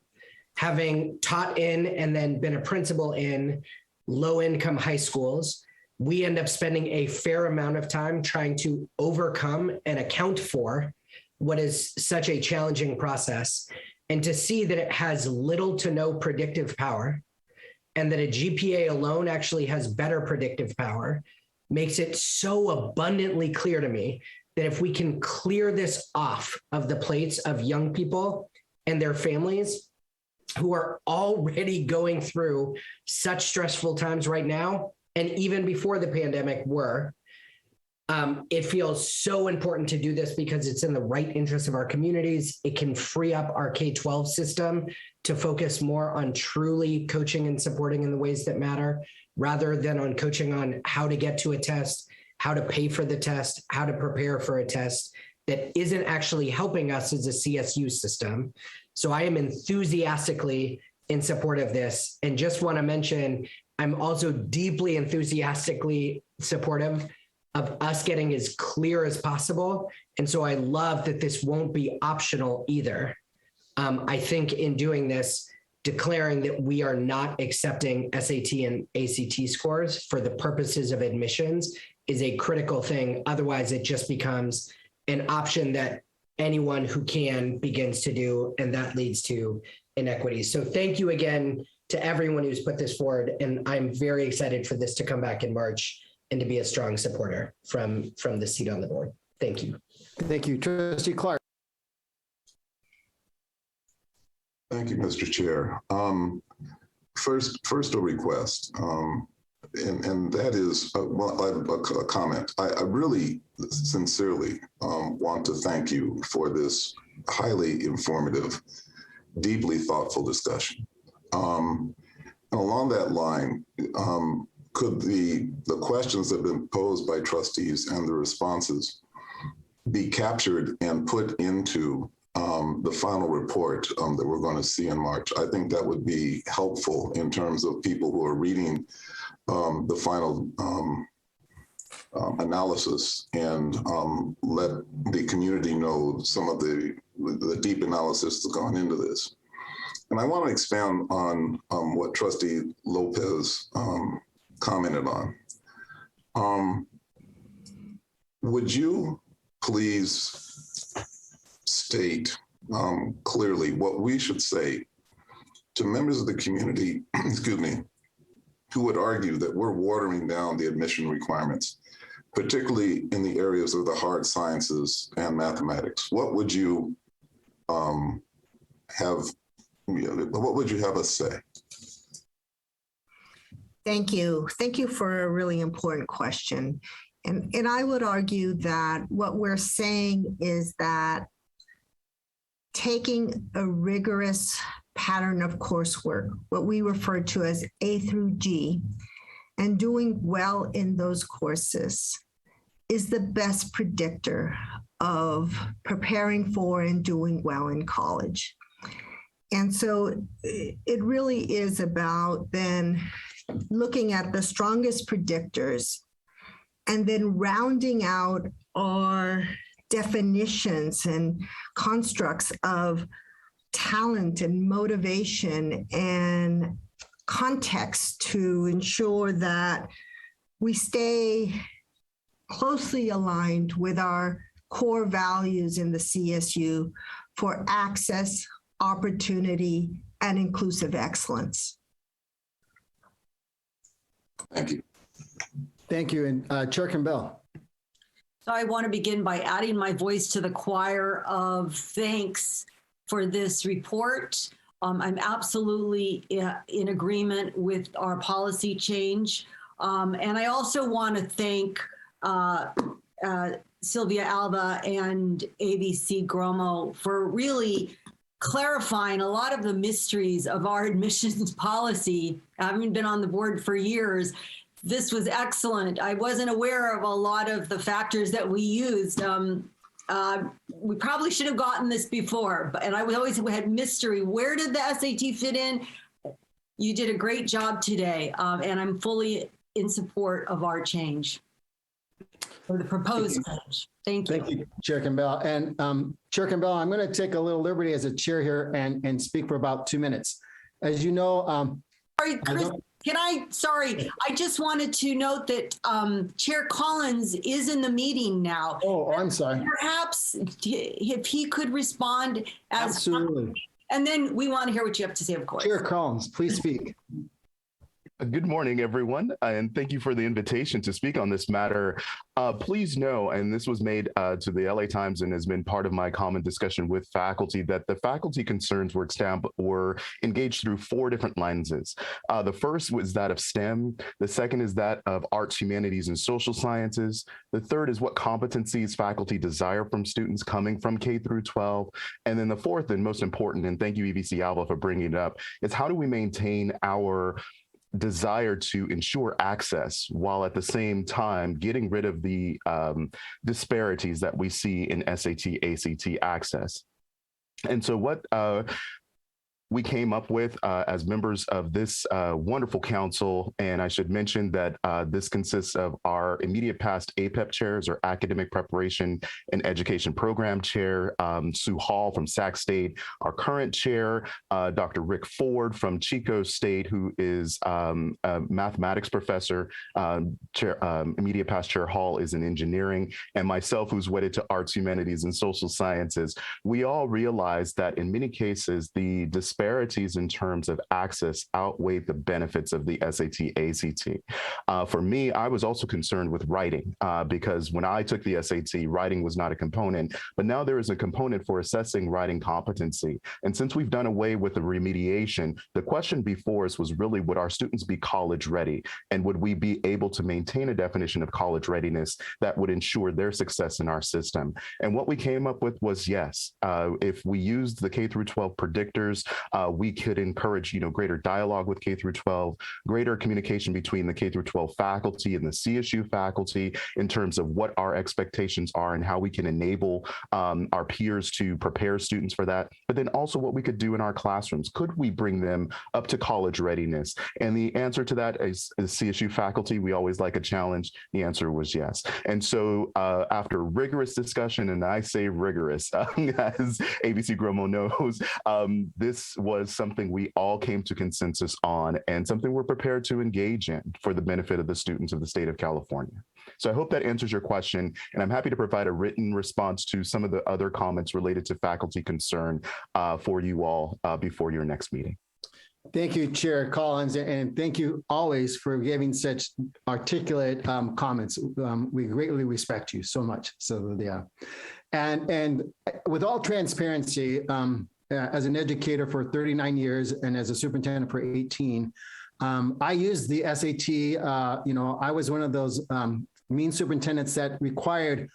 Having taught in and then been a principal in low-income high schools, we end up spending a fair amount of time trying to overcome and account for what is such a challenging process, and to see that it has little to no predictive power and that a GPA alone actually has better predictive power makes it so abundantly clear to me that if we can clear this off of the plates of young people and their families who are already going through such stressful times right now, and even before the pandemic were, it feels so important to do this because it's in the right interest of our communities. It can free up our K-12 system to focus more on truly coaching and supporting in the ways that matter, rather than on coaching on how to get to a test, how to pay for the test, how to prepare for a test that isn't actually helping us as a CSU system. So I am enthusiastically in support of this, and just want to mention, I'm also deeply enthusiastically supportive of us getting as clear as possible. And so I love that this won't be optional either. I think in doing this, declaring that we are not accepting SAT and ACT scores for the purposes of admissions is a critical thing. Otherwise, it just becomes an option that anyone who can begins to do, and that leads to inequities. So thank you again to everyone who's put this forward. And I'm very excited for this to come back in March and to be a strong supporter from the seat on the board. Thank you. Thank you. Trustee Clark. Thank you, Mr. Chair. First a request, and that is, a comment. I really sincerely want to thank you for this highly informative, deeply thoughtful discussion. And along that line, could the questions that have been posed by trustees and the responses be captured and put into the final report that we're going to see in March? I think that would be helpful in terms of people who are reading the final analysis, and let the community know some of the deep analysis that's gone into this. And I want to expand on what Trustee Lopez commented on. Would you please state clearly what we should say to members of the community, excuse me, who would argue that we're watering down the admission requirements, particularly in the areas of the hard sciences and mathematics? What would you have What would you have us say? Thank you. Thank you for a really important question. And I would argue that what we're saying is that taking a rigorous pattern of coursework, what we refer to as A through G, and doing well in those courses is the best predictor of preparing for and doing well in college. And so it really is about then looking at the strongest predictors and then rounding out our definitions and constructs of talent and motivation and context to ensure that we stay closely aligned with our core values in the CSU for access, opportunity, and inclusive excellence. Thank you. Thank you. And Chair Campbell. So I want to begin by adding my voice to the choir of thanks for this report. I'm absolutely in agreement with our policy change. And I also want to thank Sylvia Alba and ABC Gromo for really clarifying a lot of the mysteries of our admissions policy. Having been on the board for years, this was excellent. I wasn't aware of a lot of the factors that we used. We probably should have gotten this before, and I always had mystery. Where did the SAT fit in? You did a great job today, and I'm fully in support of our change, or the proposed change. Thank you. Thank you, Chair Campbell. And Chair Campbell, I'm going to take a little liberty as a chair here and speak for about 2 minutes. As you know, sorry, Chris, I just wanted to note that Chair Collins is in the meeting now. Oh, I'm sorry. Perhaps if he could respond as absolutely. And then we want to hear what you have to say, of course. Chair Collins, please speak. Good morning, everyone, and thank you for the invitation to speak on this matter. Please know, and this was made to the LA Times and has been part of my common discussion with faculty, that the faculty concerns were engaged through 4 different lenses. The first was that of STEM. The second is that of arts, humanities, and social sciences. The third is what competencies faculty desire from students coming from K through 12. And then the fourth and most important, and thank you, EVC Alba, for bringing it up, is how do we maintain our desire to ensure access while at the same time getting rid of the disparities that we see in SAT, ACT access. And so what we came up with as members of this wonderful council, and I should mention that this consists of our immediate past APEP chairs, or Academic Preparation and Education Program Chair, Sue Hall from Sac State, our current chair, Dr. Rick Ford from Chico State, who is a mathematics professor, immediate past Chair Hall is in engineering, and myself, who's wedded to arts, humanities, and social sciences. We all realize that in many cases, the disparities in terms of access outweigh the benefits of the SAT, ACT. For me, I was also concerned with writing because when I took the SAT, writing was not a component, but now there is a component for assessing writing competency. And since we've done away with the remediation, the question before us was really, would our students be college ready? And would we be able to maintain a definition of college readiness that would ensure their success in our system? And what we came up with was yes. If we used the K through 12 predictors, we could encourage, greater dialogue with K through 12, greater communication between the K through 12 faculty and the CSU faculty in terms of what our expectations are and how we can enable our peers to prepare students for that. But then also what we could do in our classrooms. Could we bring them up to college readiness? And the answer to that is CSU faculty, we always like a challenge. The answer was yes. And so after rigorous discussion, and I say rigorous, as ABC Gromo knows, this was something we all came to consensus on and something we're prepared to engage in for the benefit of the students of the state of California. So I hope that answers your question, and I'm happy to provide a written response to some of the other comments related to faculty concern for you all before your next meeting. Thank you, Chair Collins, and thank you always for giving such articulate comments. We greatly respect you so much. So yeah, and with all transparency, as an educator for 39 years and as a superintendent for 18, I used the SAT. I was one of those mean superintendents that required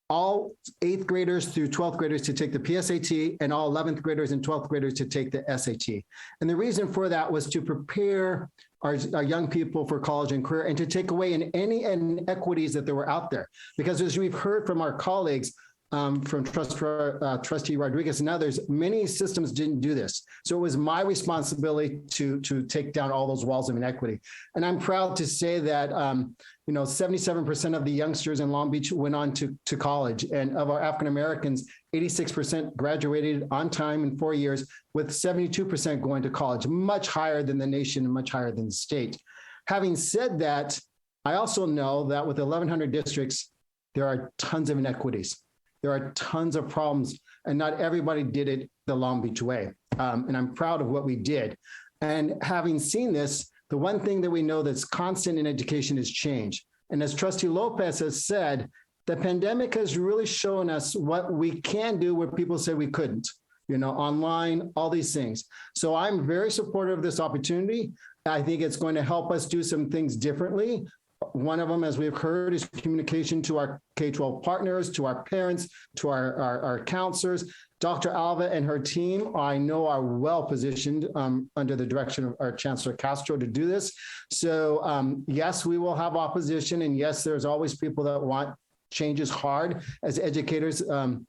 all 8th graders through 12th graders to take the PSAT and all 11th graders and 12th graders to take the SAT. And the reason for that was to prepare our young people for college and career and to take away any inequities that there were out there. Because as we've heard from our colleagues, from Trustee Rodriguez and others, many systems didn't do this. So it was my responsibility to take down all those walls of inequity. And I'm proud to say that 77% of the youngsters in Long Beach went on to college. And of our African Americans, 86% graduated on time in 4 years, with 72% going to college, much higher than the nation and much higher than the state. Having said that, I also know that with 1,100 districts, there are tons of inequities. There are tons of problems, and not everybody did it the Long Beach way. And I'm proud of what we did. And having seen this, the one thing that we know that's constant in education is change. And as Trustee Lopez has said, the pandemic has really shown us what we can do where people said we couldn't, online, all these things. So I'm very supportive of this opportunity. I think it's going to help us do some things differently. One of them, as we've heard, is communication to our K-12 partners, to our parents, to our counselors. Dr. Alva and her team, I know, are well positioned under the direction of our Chancellor Castro to do this. So yes, we will have opposition. And yes, there's always people that want changes hard. As educators,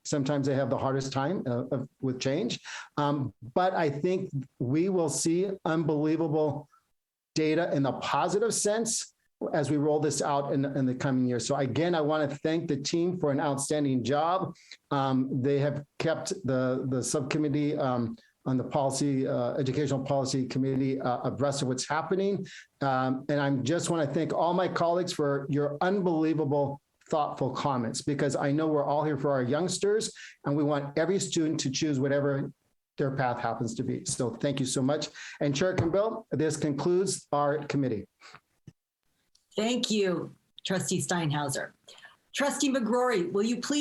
sometimes they have the hardest time with change. But I think we will see unbelievable data in the positive sense as we roll this out in the coming years. So again, I want to thank the team for an outstanding job. They have kept the subcommittee on the policy, educational policy committee abreast of what's happening. And I just want to thank all my colleagues for your unbelievable, thoughtful comments, because I know we're all here for our youngsters and we want every student to choose whatever their path happens to be. So thank you so much. And Chair Campbell, this concludes our committee. Thank you, Trustee Steinhauser. Trustee McGrory, will you please